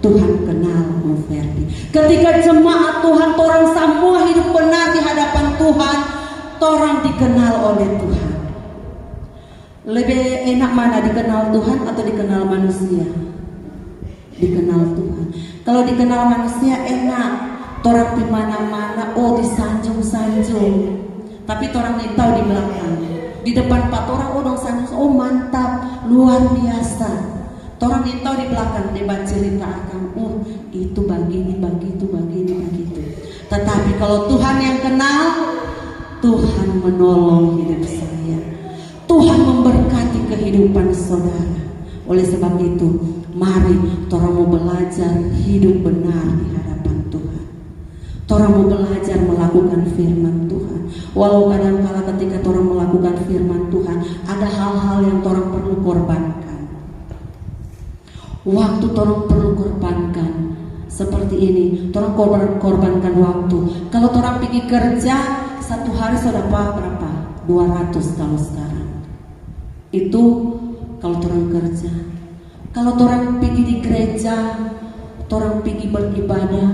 Tuhan kenal Om Ferdi. Ketika jemaat Tuhan, orang semua hidup benar di hadapan Tuhan, orang dikenal oleh Tuhan. Lebih enak mana, dikenal Tuhan atau dikenal manusia? Dikenal Tuhan. Kalau dikenal manusia enak, orang di mana-mana, oh disanjung-sanjung. Tapi orang yang tahu di belakang, di depan 4 orang, oh dong sanjung, oh mantap, luar biasa. Orang yang tahu di belakang, debat cerita akan, oh itu begini, begitu, begini, begitu. Tetapi kalau Tuhan yang kenal, Tuhan menolong hidup saya. Tuhan memberkati kehidupan saudara. Oleh sebab itu, mari orang mau belajar hidup benar di hadapan Tuhan. Orang mau belajar melakukan firman Tuhan. Walau kadang-kala ketika orang melakukan firman Tuhan, ada hal-hal yang orang perlu korbankan. Waktu orang perlu korbankan. Seperti ini, orang korbankan waktu. Kalau orang pergi kerja, 1 hari sudah berapa? 200 kalau sekarang. Itu kalau orang kerja. Kalau orang pergi di gereja, orang pergi beribadah,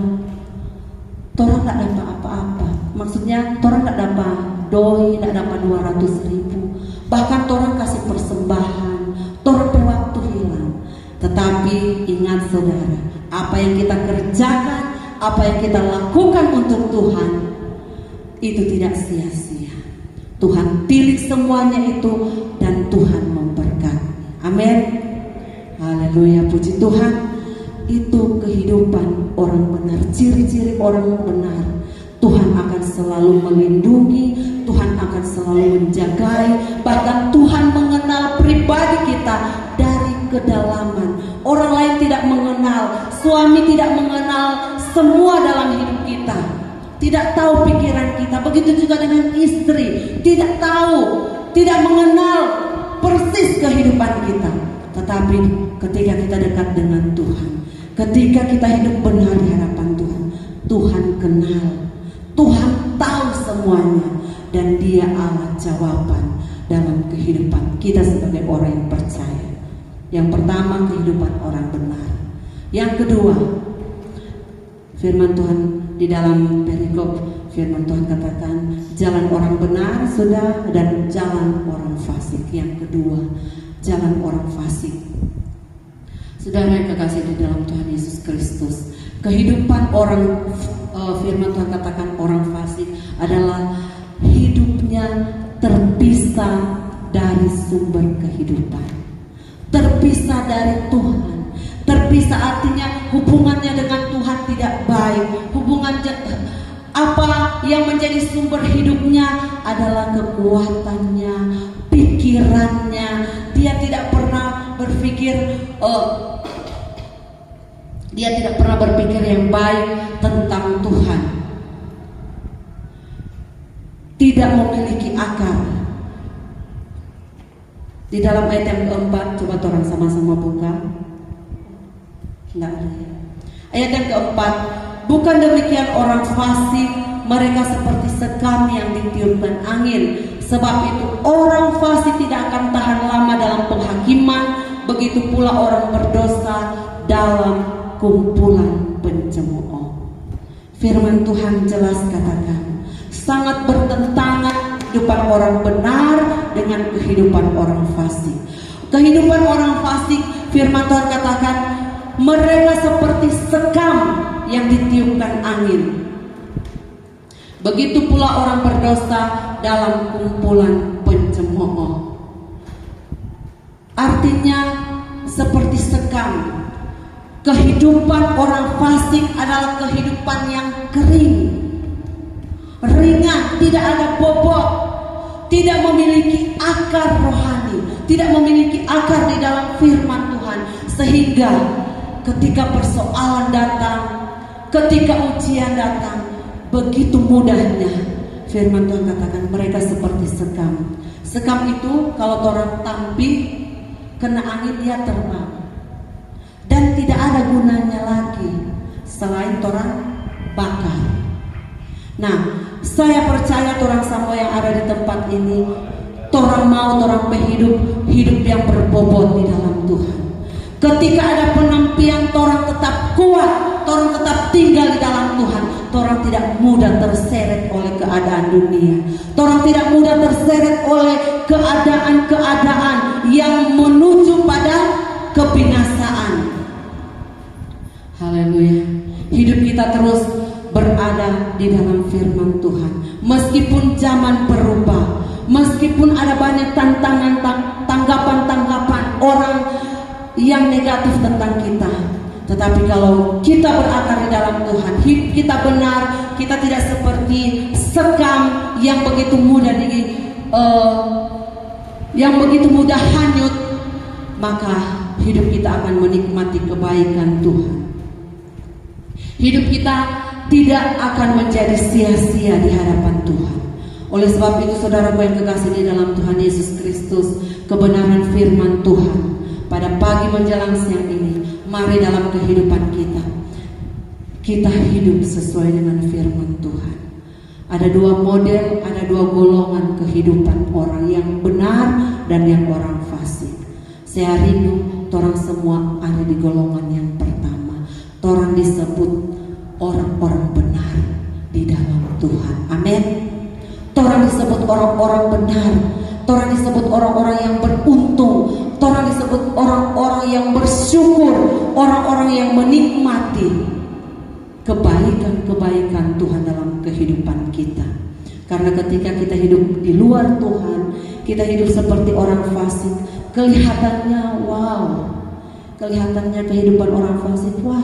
orang tak dapat apa-apa. Maksudnya orang tak dapat doi, tak dapat 200.000. Bahkan orang kasih persembahan, orang waktu hilang. Tetapi ingat saudara, apa yang kita kerjakan, apa yang kita lakukan untuk Tuhan, itu tidak sia-sia. Tuhan pilih semuanya itu dan Tuhan memberkati. Amin. Haleluya, puji Tuhan. Itu kehidupan orang benar, ciri-ciri orang benar. Tuhan akan selalu melindungi, Tuhan akan selalu menjagai. Bahkan Tuhan mengenal pribadi kita dari kedalaman. Orang lain tidak mengenal, suami tidak mengenal semua dalam hidup kita, tidak tahu pikiran kita. Begitu juga dengan istri, tidak tahu, tidak mengenal persis kehidupan kita. Tetapi ketika kita dekat dengan Tuhan, ketika kita hidup benar di hadapan Tuhan, Tuhan kenal, Tuhan tahu semuanya, dan Dia Allah jawaban dalam kehidupan kita sebagai orang yang percaya. Yang pertama, kehidupan orang benar. Yang kedua, firman Tuhan di dalam perikop, firman Tuhan katakan jalan orang benar sudah, dan jalan orang fasik. Yang kedua, jalan orang fasik. Saudara yang kekasih di dalam Tuhan Yesus Kristus, kehidupan orang, firman Tuhan katakan orang fasik adalah hidupnya terpisah dari sumber kehidupan, terpisah dari Tuhan. Terpisah artinya hubungannya dengan Tuhan tidak baik. Apa yang menjadi sumber hidupnya adalah kekuatannya, pikirannya. Dia tidak pernah berpikir yang baik tentang Tuhan. Tidak memiliki akar. Di dalam ayat yang keempat, coba orang sama-sama buka. Enggak ada ya. Ayat yang keempat, bukan demikian orang fasik, mereka seperti sekam yang ditiupkan angin. Sebab itu orang fasik tidak akan tahan lama dalam penghakiman, begitu pula orang berdosa dalam kumpulan pencemooh. Firman Tuhan jelas katakan, sangat bertentangan kehidupan orang benar dengan kehidupan orang fasik. Kehidupan orang fasik, firman Tuhan katakan, mereka seperti sekam yang ditiupkan angin. Begitu pula orang berdosa dalam kumpulan pencemooh. Artinya seperti sekam. Kehidupan orang fasik adalah kehidupan yang kering, ringan, tidak ada bobot, tidak memiliki akar rohani, tidak memiliki akar di dalam firman Tuhan, sehingga ketika persoalan datang, ketika ujian datang, begitu mudahnya firman Tuhan katakan mereka seperti sekam. Sekam itu kalau orang tampi kena angin dia terbang dan tidak ada gunanya lagi selain orang bakar. Nah, saya percaya orang semua yang ada di tempat ini, orang mau orang hidup yang berbobot di dalam Tuhan. Ketika ada penampian, orang tetap kuat, orang tetap tinggal di dalam Tuhan. Orang tidak mudah terseret oleh keadaan dunia. Orang tidak mudah terseret oleh keadaan-keadaan yang menuju pada kebinasaan. Haleluya. Hidup kita terus berada di dalam firman Tuhan. Meskipun zaman berubah, meskipun ada banyak tantangan, tanggapan-tanggapan orang yang negatif tentang kita, tetapi kalau kita berakar di dalam Tuhan, hidup kita benar, kita tidak seperti sekam yang begitu mudah hanyut, maka hidup kita akan menikmati kebaikan Tuhan. Hidup kita tidak akan menjadi sia-sia di hadapan Tuhan. Oleh sebab itu, saudaraku yang kekasih di dalam Tuhan Yesus Kristus, kebenaran firman Tuhan pada pagi menjelang siang ini, mari dalam kehidupan kita hidup sesuai dengan firman Tuhan. Ada dua model, ada dua golongan kehidupan, orang yang benar dan yang orang fasik. Saya rindu orang semua ada di golongan yang pertama. Orang disebut orang-orang benar di dalam Tuhan. Amin. Orang disebut orang-orang benar. Orang disebut orang-orang yang beruntung. Orang disebut orang-orang yang bersyukur. Orang-orang yang menikmati kebaikan-kebaikan Tuhan dalam kehidupan kita. Karena ketika kita hidup di luar Tuhan, kita hidup seperti orang fasik. Kelihatannya wow, kelihatannya kehidupan orang fasik, wah,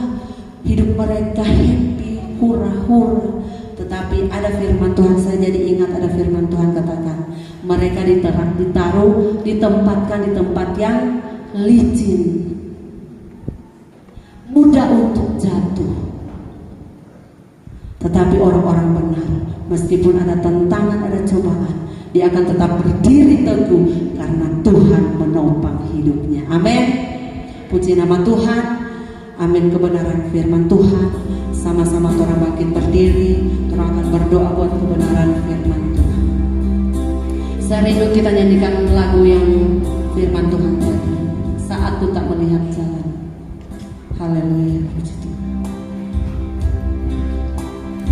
hidup mereka happy, hura-hura. Tetapi ada firman Tuhan, saya jadi ingat ada firman Tuhan katakan, mereka ditempatkan di tempat yang licin, mudah untuk jatuh. Tetapi orang-orang benar, meskipun ada tantangan, ada cobaan, dia akan tetap berdiri teguh karena Tuhan menopang hidupnya. Amin. Puji nama Tuhan. Amin. Kebenaran firman Tuhan. Sama-sama orang bangkit berdiri, orang akan berdoa buat kebenaran firman Tuhan. Saya rindu kita nyanyikan lagu yang firman Tuhan tadi, Saat Ku Tak Melihat Jalan. Haleluya. Puji Tuhan.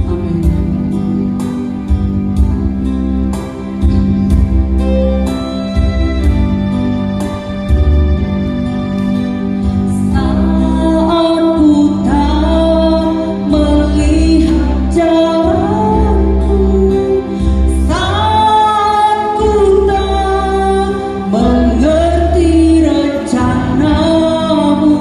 Amin. Mengerti rencanamu,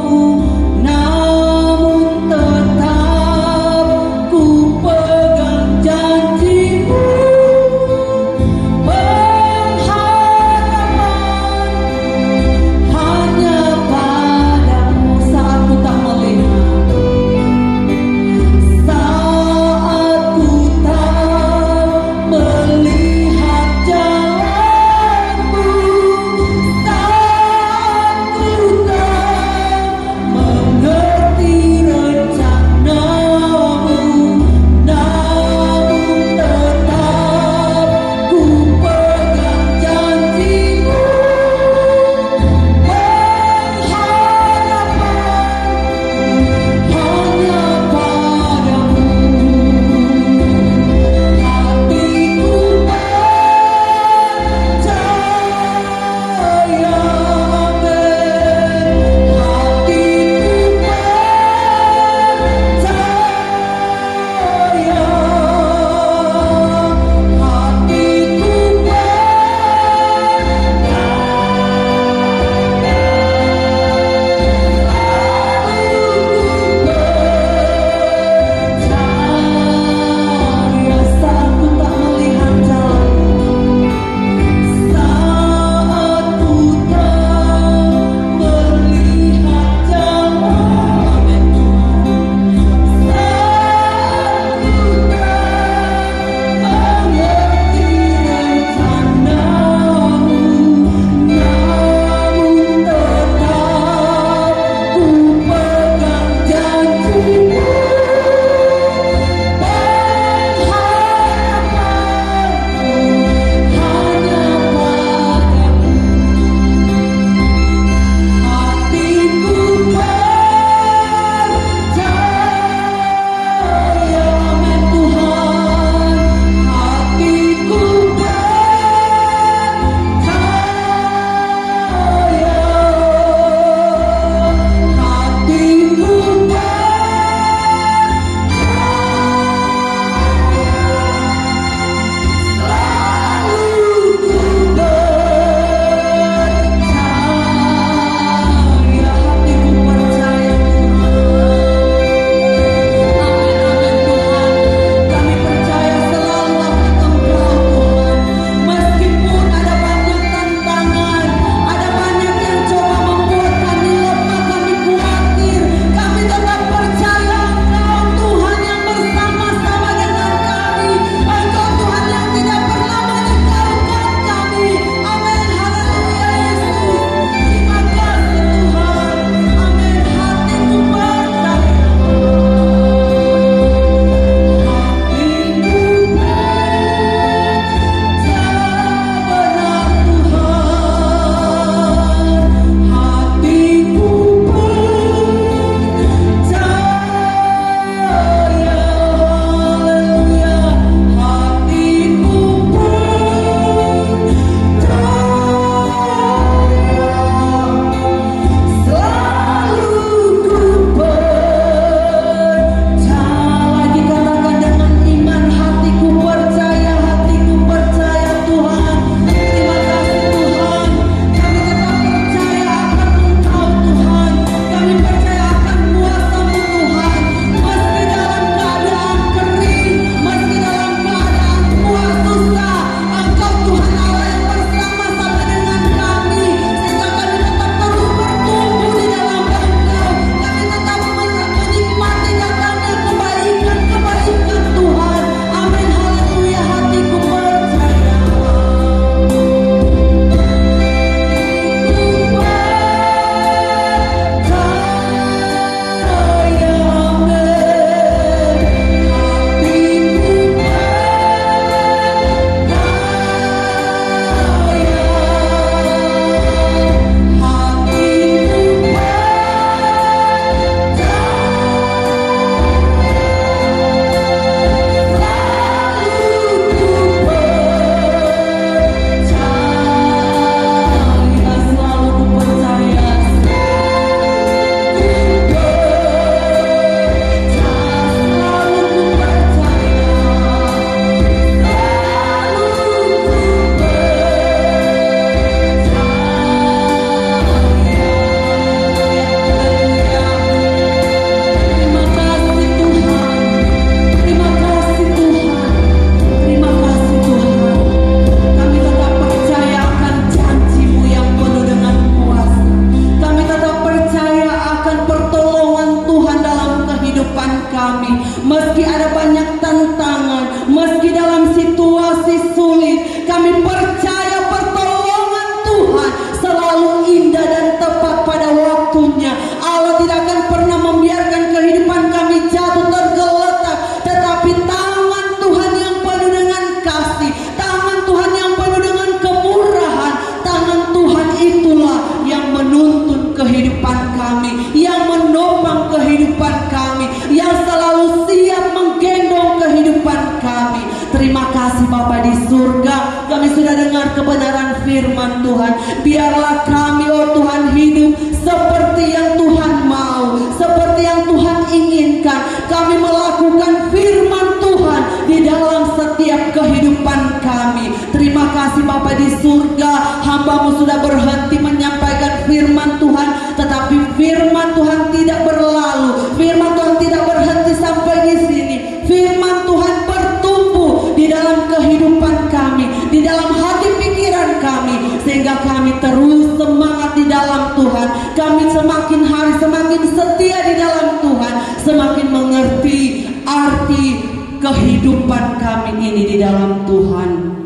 kami. Meski ada banyak tantangan, meski dalam situasi sulit, kami percaya pertolongan Tuhan selalu indah dan tepat pada waktunya. Allah tidak akan pernah membiarkan kehidupan kami jatuh tergeletak, tetapi tangan Tuhan yang penuh dengan kasih, tangan Tuhan yang penuh dengan kemurahan, tangan Tuhan itulah yang menuntun kehidupan kami, yang menopang kehidupan kami, yang selalu siap menggendong kehidupan kami. Terima kasih Bapa di surga, kami sudah dengar kebenaran firman Tuhan. Biarlah kami, oh Tuhan, hidup seperti yang Tuhan mau, seperti yang Tuhan inginkan. Kami melakukan firman Tuhan di dalam setiap kehidupan kami. Terima kasih Bapa di surga, hamba-Mu sudah berhenti menyampaikan firman Tuhan, tetapi firman Tuhan tidak berlalu, firman Tuhan tidak berhenti sampai di sini. Firman Tuhan bertumbuh di dalam kehidupan kami, di dalam hati pikiran kami, sehingga kami terus semangat di dalam Tuhan. Kami semakin hari semakin setia di dalam Tuhan, semakin mengerti arti kehidupan kami ini di dalam Tuhan.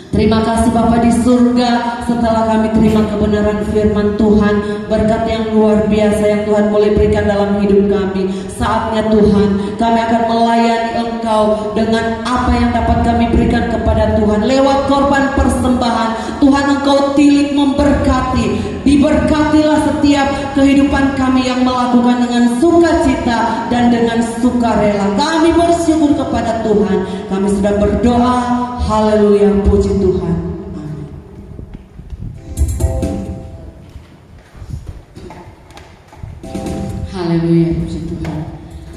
Terima kasih Bapa di surga, setelah kami terima kebenaran firman Tuhan, berkat yang luar biasa yang Tuhan boleh berikan dalam hidup kami. Saatnya Tuhan, kami akan melayani Engkau dengan apa yang dapat kami berikan kepada Tuhan. Lewat korban persembahan, Tuhan Engkau tilik memberkati. Diberkatilah setiap kehidupan kami yang melakukan dengan sukacita dan dengan sukarela. Kami bersyukur kepada Tuhan. Kami sudah berdoa. Haleluya, puji Tuhan. Haleluya, puji Tuhan.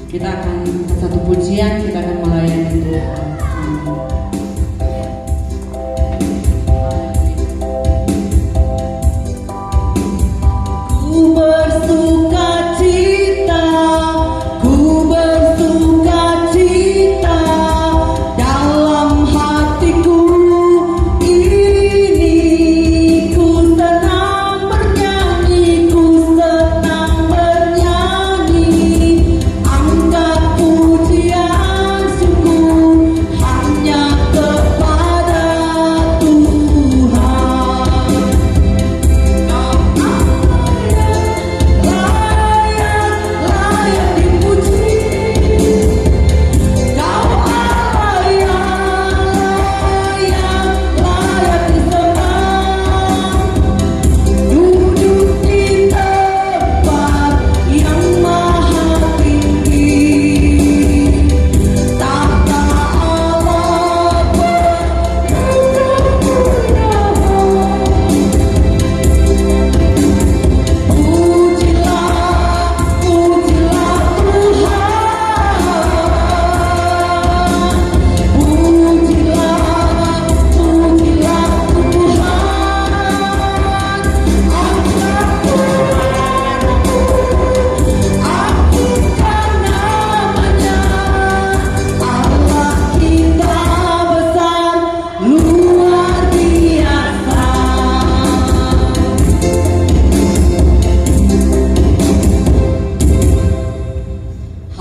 Kita akan satu pujian, kita akan melayani Tuhan. Ku bersuka cita, ku bersuka cita dalam hatiku ini. Ku senang bernyanyi, ku senang bernyanyi. Angkat pujian syukur hanya kepada Tuhan. Layak dipuji, Kau Allah yang layak disembah. Duduk di tempat yang maha tinggi, tahta Allah Pujilah, pujilah Tuhan. Pujilah, pujilah Tuhan. Agungkan namanya, Allah kita besar, luar biasa.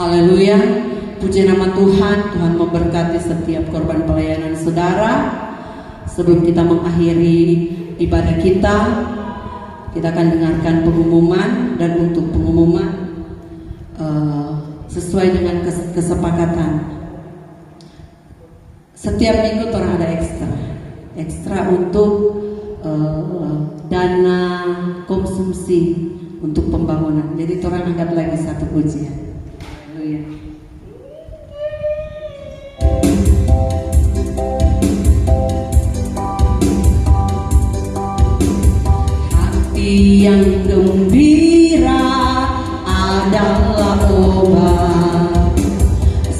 Haleluya, puji nama Tuhan. Tuhan memberkati setiap korban pelayanan saudara. Sebelum kita mengakhiri ibadah kita akan dengarkan pengumuman. Dan untuk pengumuman sesuai dengan kesepakatan, setiap minggu orang ada ekstra untuk dana konsumsi untuk pembangunan. Jadi orang angkat lagi satu pujian. Haleluya. Hati yang gembira adalah obat,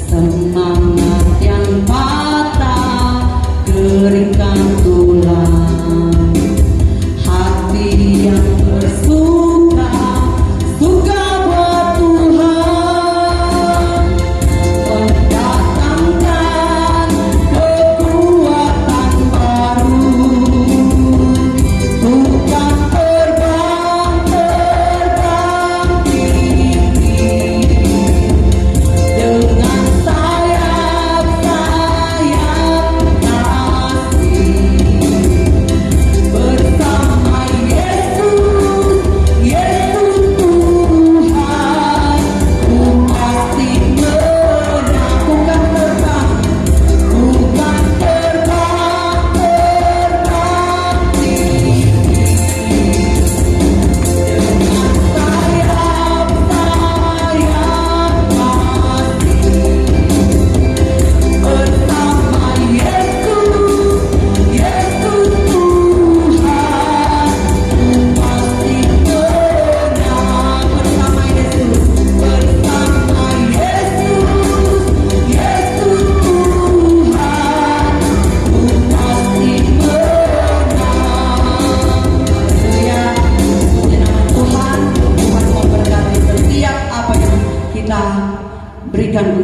semangat yang patah keringkan tulang. Hati yang bersuka, suka buat Tuhan, mendatangkan kekuatan baru. Bukan terbang tinggi,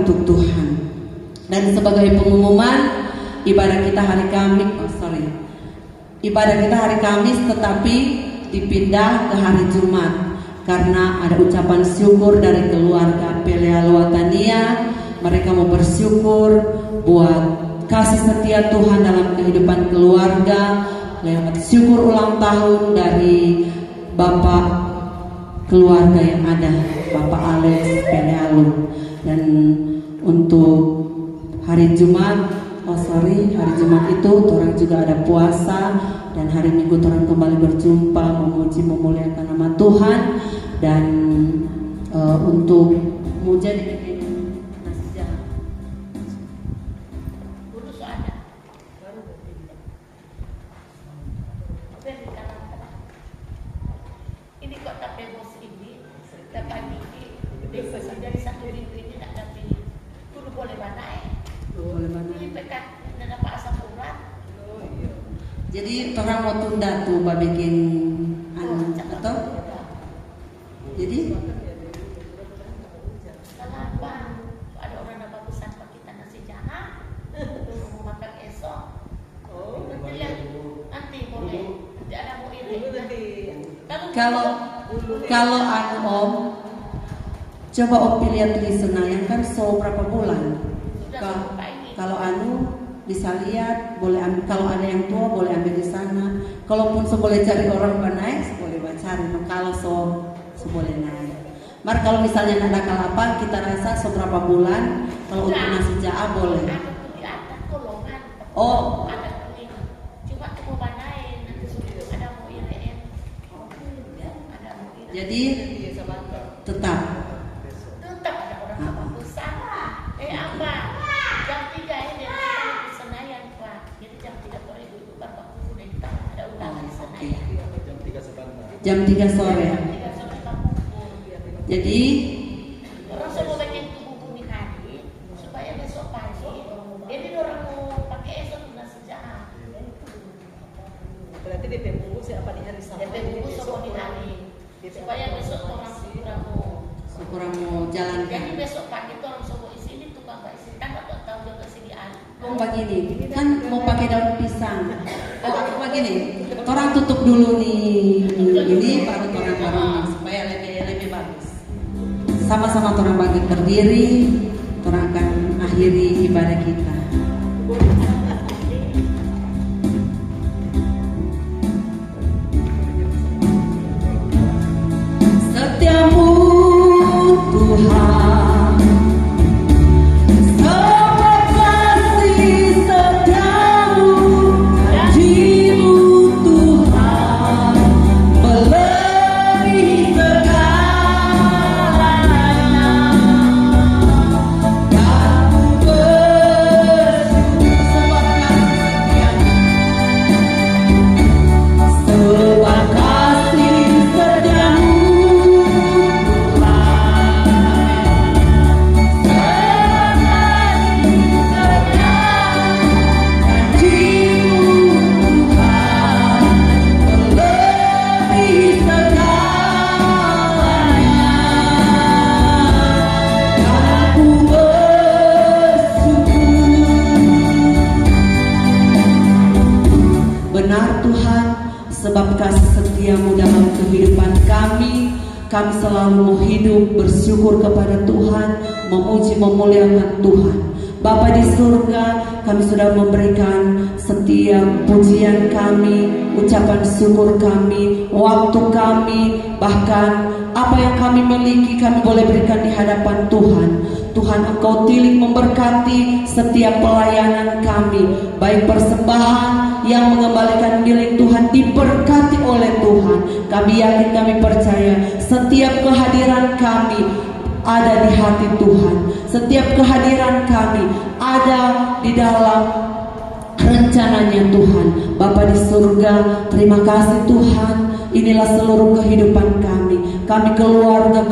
untuk Tuhan. Dan sebagai pengumuman, ibadah kita hari Kamis tetapi dipindah ke hari Jumat karena ada ucapan syukur dari keluarga Pelea Luatania. Mereka mau bersyukur buat kasih setia Tuhan dalam kehidupan keluarga, lewat syukur ulang tahun dari Bapak keluarga yang ada, Bapak Alex Pelealu. Dan untuk hari Jumat, hari Jumat itu orang juga ada puasa, dan hari Minggu orang kembali berjumpa memuji memuliakan nama Tuhan. Dan untuk muja dibikin nasi jalan. Urus ada. Ini kok tapi bos ini, dapat ini, desa dari satu minggu ini tak dapat. Kudu boleh banai. Boleh banget. Ini pekat, tidak dapat asam urat. Jadi orang mau tunda tuh bikin atau jadi kenapa ada orang yang bagusan pak kita nasi jahat mau makan esok nanti boleh nanti ada mau ini kalau Om coba Om lihat di Senayan kan berapa bulan. Kalau bisa lihat, boleh ambil, kalau ada yang tua boleh ambil di sana. Kalaupun boleh cari orang naik, boleh cari. Kalau boleh naik. Mar kalau misalnya ada kalapan, kita rasa seberapa bulan. Kalau untuk nasi jaa boleh. di atas kolongan. Oh. Ada kuning. Cuma mau banain nanti ada mau ini. Ada mau ini. Jadi tetap ada orang yang bagusan. Apa? Jam 3 ini di Senayan Pak. Jadi jam 3 sore itu Bapak udah kita ada undangan di Senayan. jam 3 sore. Jadi Orang semua bikin tubuh kuning hari supaya besok pagi. Jadi orang mau pakai esok nasi jahat. Berarti DP bungkus siapa di hari Sabtu? DP bungkus semua di hari supaya besok orang kurang mau jalan. Jadi besok pagi orang semua isi ini tukang pak isi tanpa tahu juga sediaan. Begini, kan mau pakai daun pisang. Begini, orang tutup dulu nih ini baru orang taruh supaya lebih bagus. Sama-sama orang bangkit berdiri, orang akan akhiri ibadah kita. Setiamu Tuhan, sebab kasih setiamu, janji-Mu Tuhan, melebihi segalanya. Aku bersyukur sebab kasih setiamu. Benar Tuhan, sebab kasih setiamu dalam kehidupan kami selalu mau hidup bersyukur kepada Tuhan, memuji memuliakan Tuhan. Bapa di surga, kami sudah memberikan setiap pujian kami, ucapan syukur kami, waktu kami, bahkan apa yang kami miliki kami boleh berikan di hadapan Tuhan. Tuhan, Engkau tilik memberkati setiap pelayanan kami, baik persembahan yang mengembalikan milik Tuhan diberkati oleh Tuhan. Kami yakin, kami percaya setiap kehadiran kami ada di hati Tuhan. Setiap kehadiran kami ada di dalam rencananya Tuhan. Bapa di surga, terima kasih Tuhan. Inilah seluruh kehidupan kami. Kami keluarga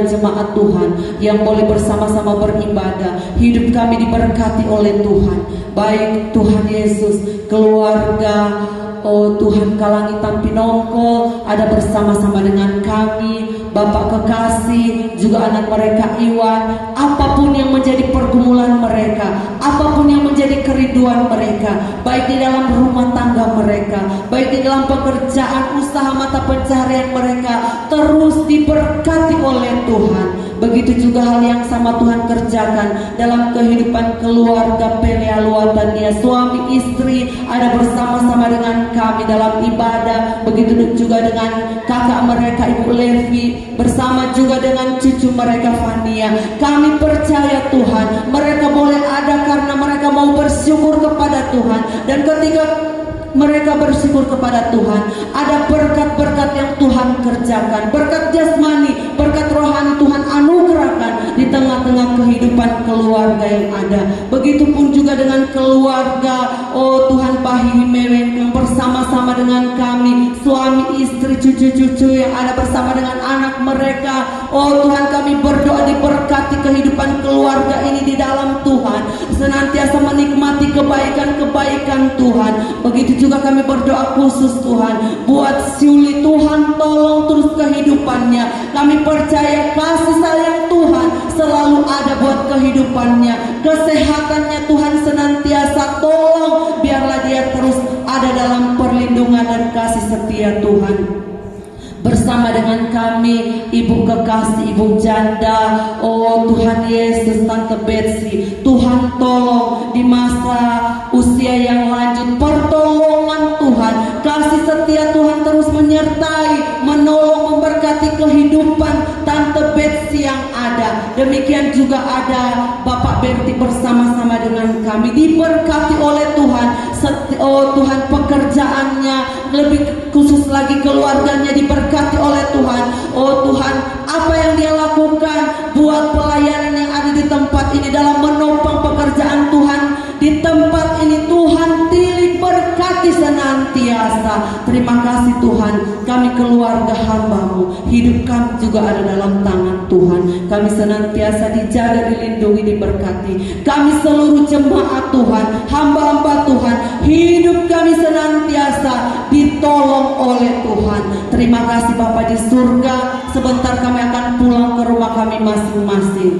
jemaat Tuhan yang boleh bersama-sama beribadah. Hidup kami diberkati oleh Tuhan. Baik Tuhan Yesus, keluarga Tuhan Kalangitan Pinongko ada bersama-sama dengan kami. Bapak kekasih, juga anak mereka Iwan, apapun yang menjadi pergumulan mereka, apapun yang menjadi kerinduan mereka, baik di dalam rumah tangga mereka, baik di dalam pekerjaan, usaha mata pencaharian mereka, terus diberkati oleh Tuhan. Begitu juga hal yang sama Tuhan kerjakan dalam kehidupan keluarga Pelea Luatania, suami istri ada bersama-sama dengan kami dalam ibadah. Begitu juga dengan kakak mereka Ibu Levi, bersama juga dengan cucu mereka Fania. Kami percaya Tuhan, mereka boleh ada karena mereka mau bersyukur kepada Tuhan. Dan ketika mereka bersyukur kepada Tuhan, ada berkat-berkat yang Tuhan kerjakan, berkat jasmani, berkat rohani Tuhan anugerahkan di tengah-tengah kehidupan keluarga yang ada. Begitupun juga dengan keluarga, oh Tuhan Pahi Meweng yang bersama-sama dengan kami, suami istri cucu-cucu yang ada bersama dengan anak mereka. Oh Tuhan, kami berdoa diberkati kehidupan keluarga ini di dalam Tuhan, senantiasa menikmati kebaikan-kebaikan Tuhan. Begitu juga kami berdoa khusus Tuhan buat Siuli, Tuhan tolong terus kehidupannya. Kami percaya kasih sayang Tuhan selalu ada buat kehidupannya. Kesehatannya Tuhan senantiasa tolong, biarlah dia terus ada dalam perlindungan dan kasih setia Tuhan. Bersama dengan kami Ibu kekasih, Ibu janda, oh Tuhan Yesus, Tante Betsy, Tuhan tolong di masa usia yang lanjut, pertolongan Tuhan, kasih setia Tuhan terus menyertai, menolong, memberkati kehidupan Tante Betsy yang ada. Demikian juga ada Bapak Berti bersama-sama dengan kami, diberkati oleh Tuhan. Oh Tuhan, pekerjaannya, lebih khusus lagi keluarganya diberkati oleh Tuhan. Oh Tuhan, apa yang dia lakukan buat pelayanan yang ada di tempat ini dalam menopang pekerjaan Tuhan di tempat ini, Tuhan tilik berkati senantiasa. Terima kasih Tuhan, kami keluarga hamba-Mu, hidup kami juga ada dalam tangan Tuhan. Kami senantiasa dijaga, dilindungi, diberkati. Kami seluruh jemaat Tuhan, hamba-hamba Tuhan, hidup kami senantiasa ditolong oleh Tuhan. Terima kasih Bapa di surga. Sebentar kami akan pulang ke rumah kami masing-masing.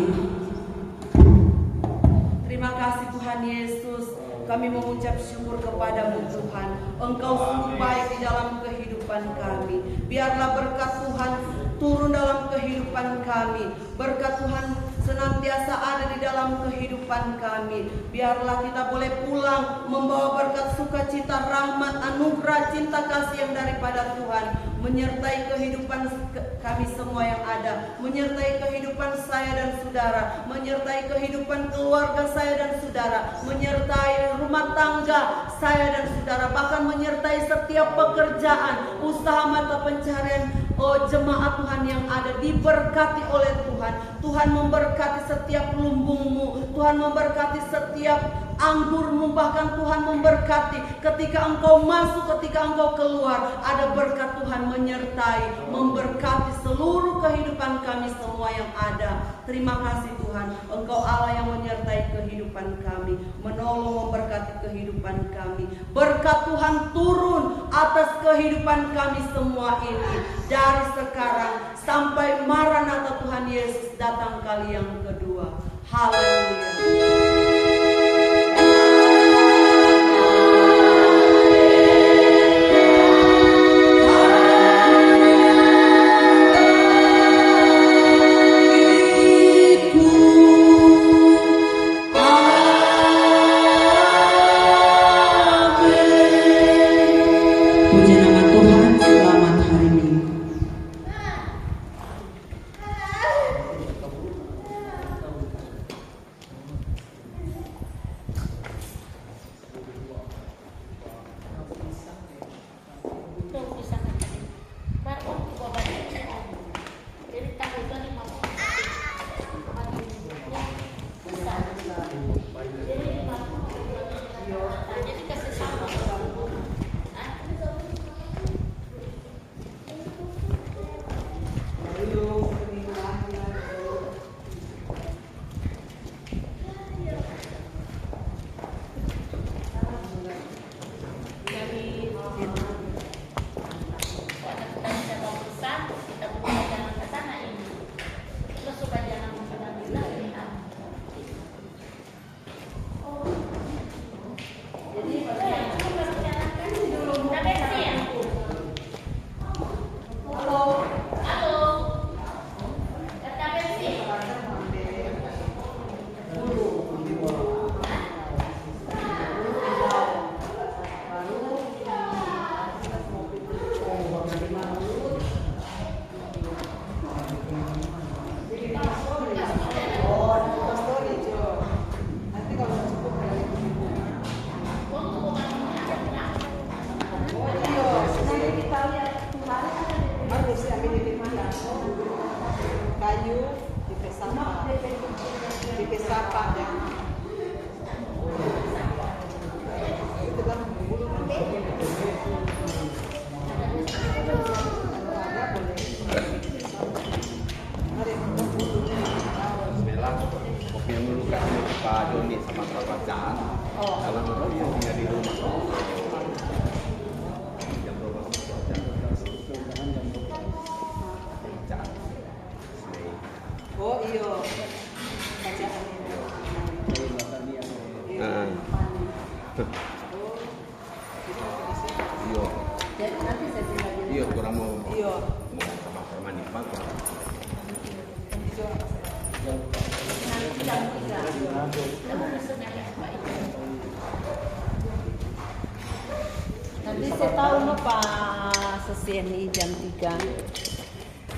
Terima kasih Tuhan Yesus. Kami mengucap syukur kepada-Mu Tuhan. Engkau sungguh baik di dalam kehidupan kami. Biarlah berkat Tuhan turun dalam kehidupan kami. Berkat Tuhan senantiasa ada di dalam kehidupan kami. Biarlah kita boleh pulang membawa berkat sukacita, rahmat, anugerah, cinta kasih yang daripada Tuhan, menyertai kehidupan kami semua yang ada, menyertai kehidupan saya dan saudara, menyertai kehidupan keluarga saya dan saudara, menyertai rumah tangga saya dan saudara, bahkan menyertai setiap pekerjaan, usaha mata pencaharian, oh jemaat Tuhan yang ada, diberkati oleh Tuhan. Tuhan memberkati setiap lumbungmu, Tuhan memberkati setiap anggurmu, bahkan Tuhan memberkati ketika engkau masuk, ketika engkau keluar, ada berkat Tuhan menyertai, memberkati seluruh kehidupan kami semua yang ada. Terima kasih Tuhan, Engkau Allah yang menyertai kehidupan kami, menolong, memberkati kehidupan kami. Berkat Tuhan turun atas kehidupan kami semua ini, dari sekarang sampai Maranatha Tuhan Yesus datang kali yang kedua. Haleluya. Yang dulu kasih Pak Doni sama Pak Bacaan. Kalau orang yang tinggal di rumah. Jam berapa kamu jam Bacaan. Oh iya. Bacaan Nah. Iya. Iya, kurang mau. Iya. Mau sama mandi pangkat. Nanti saya tahu apa sesi ini jam 3.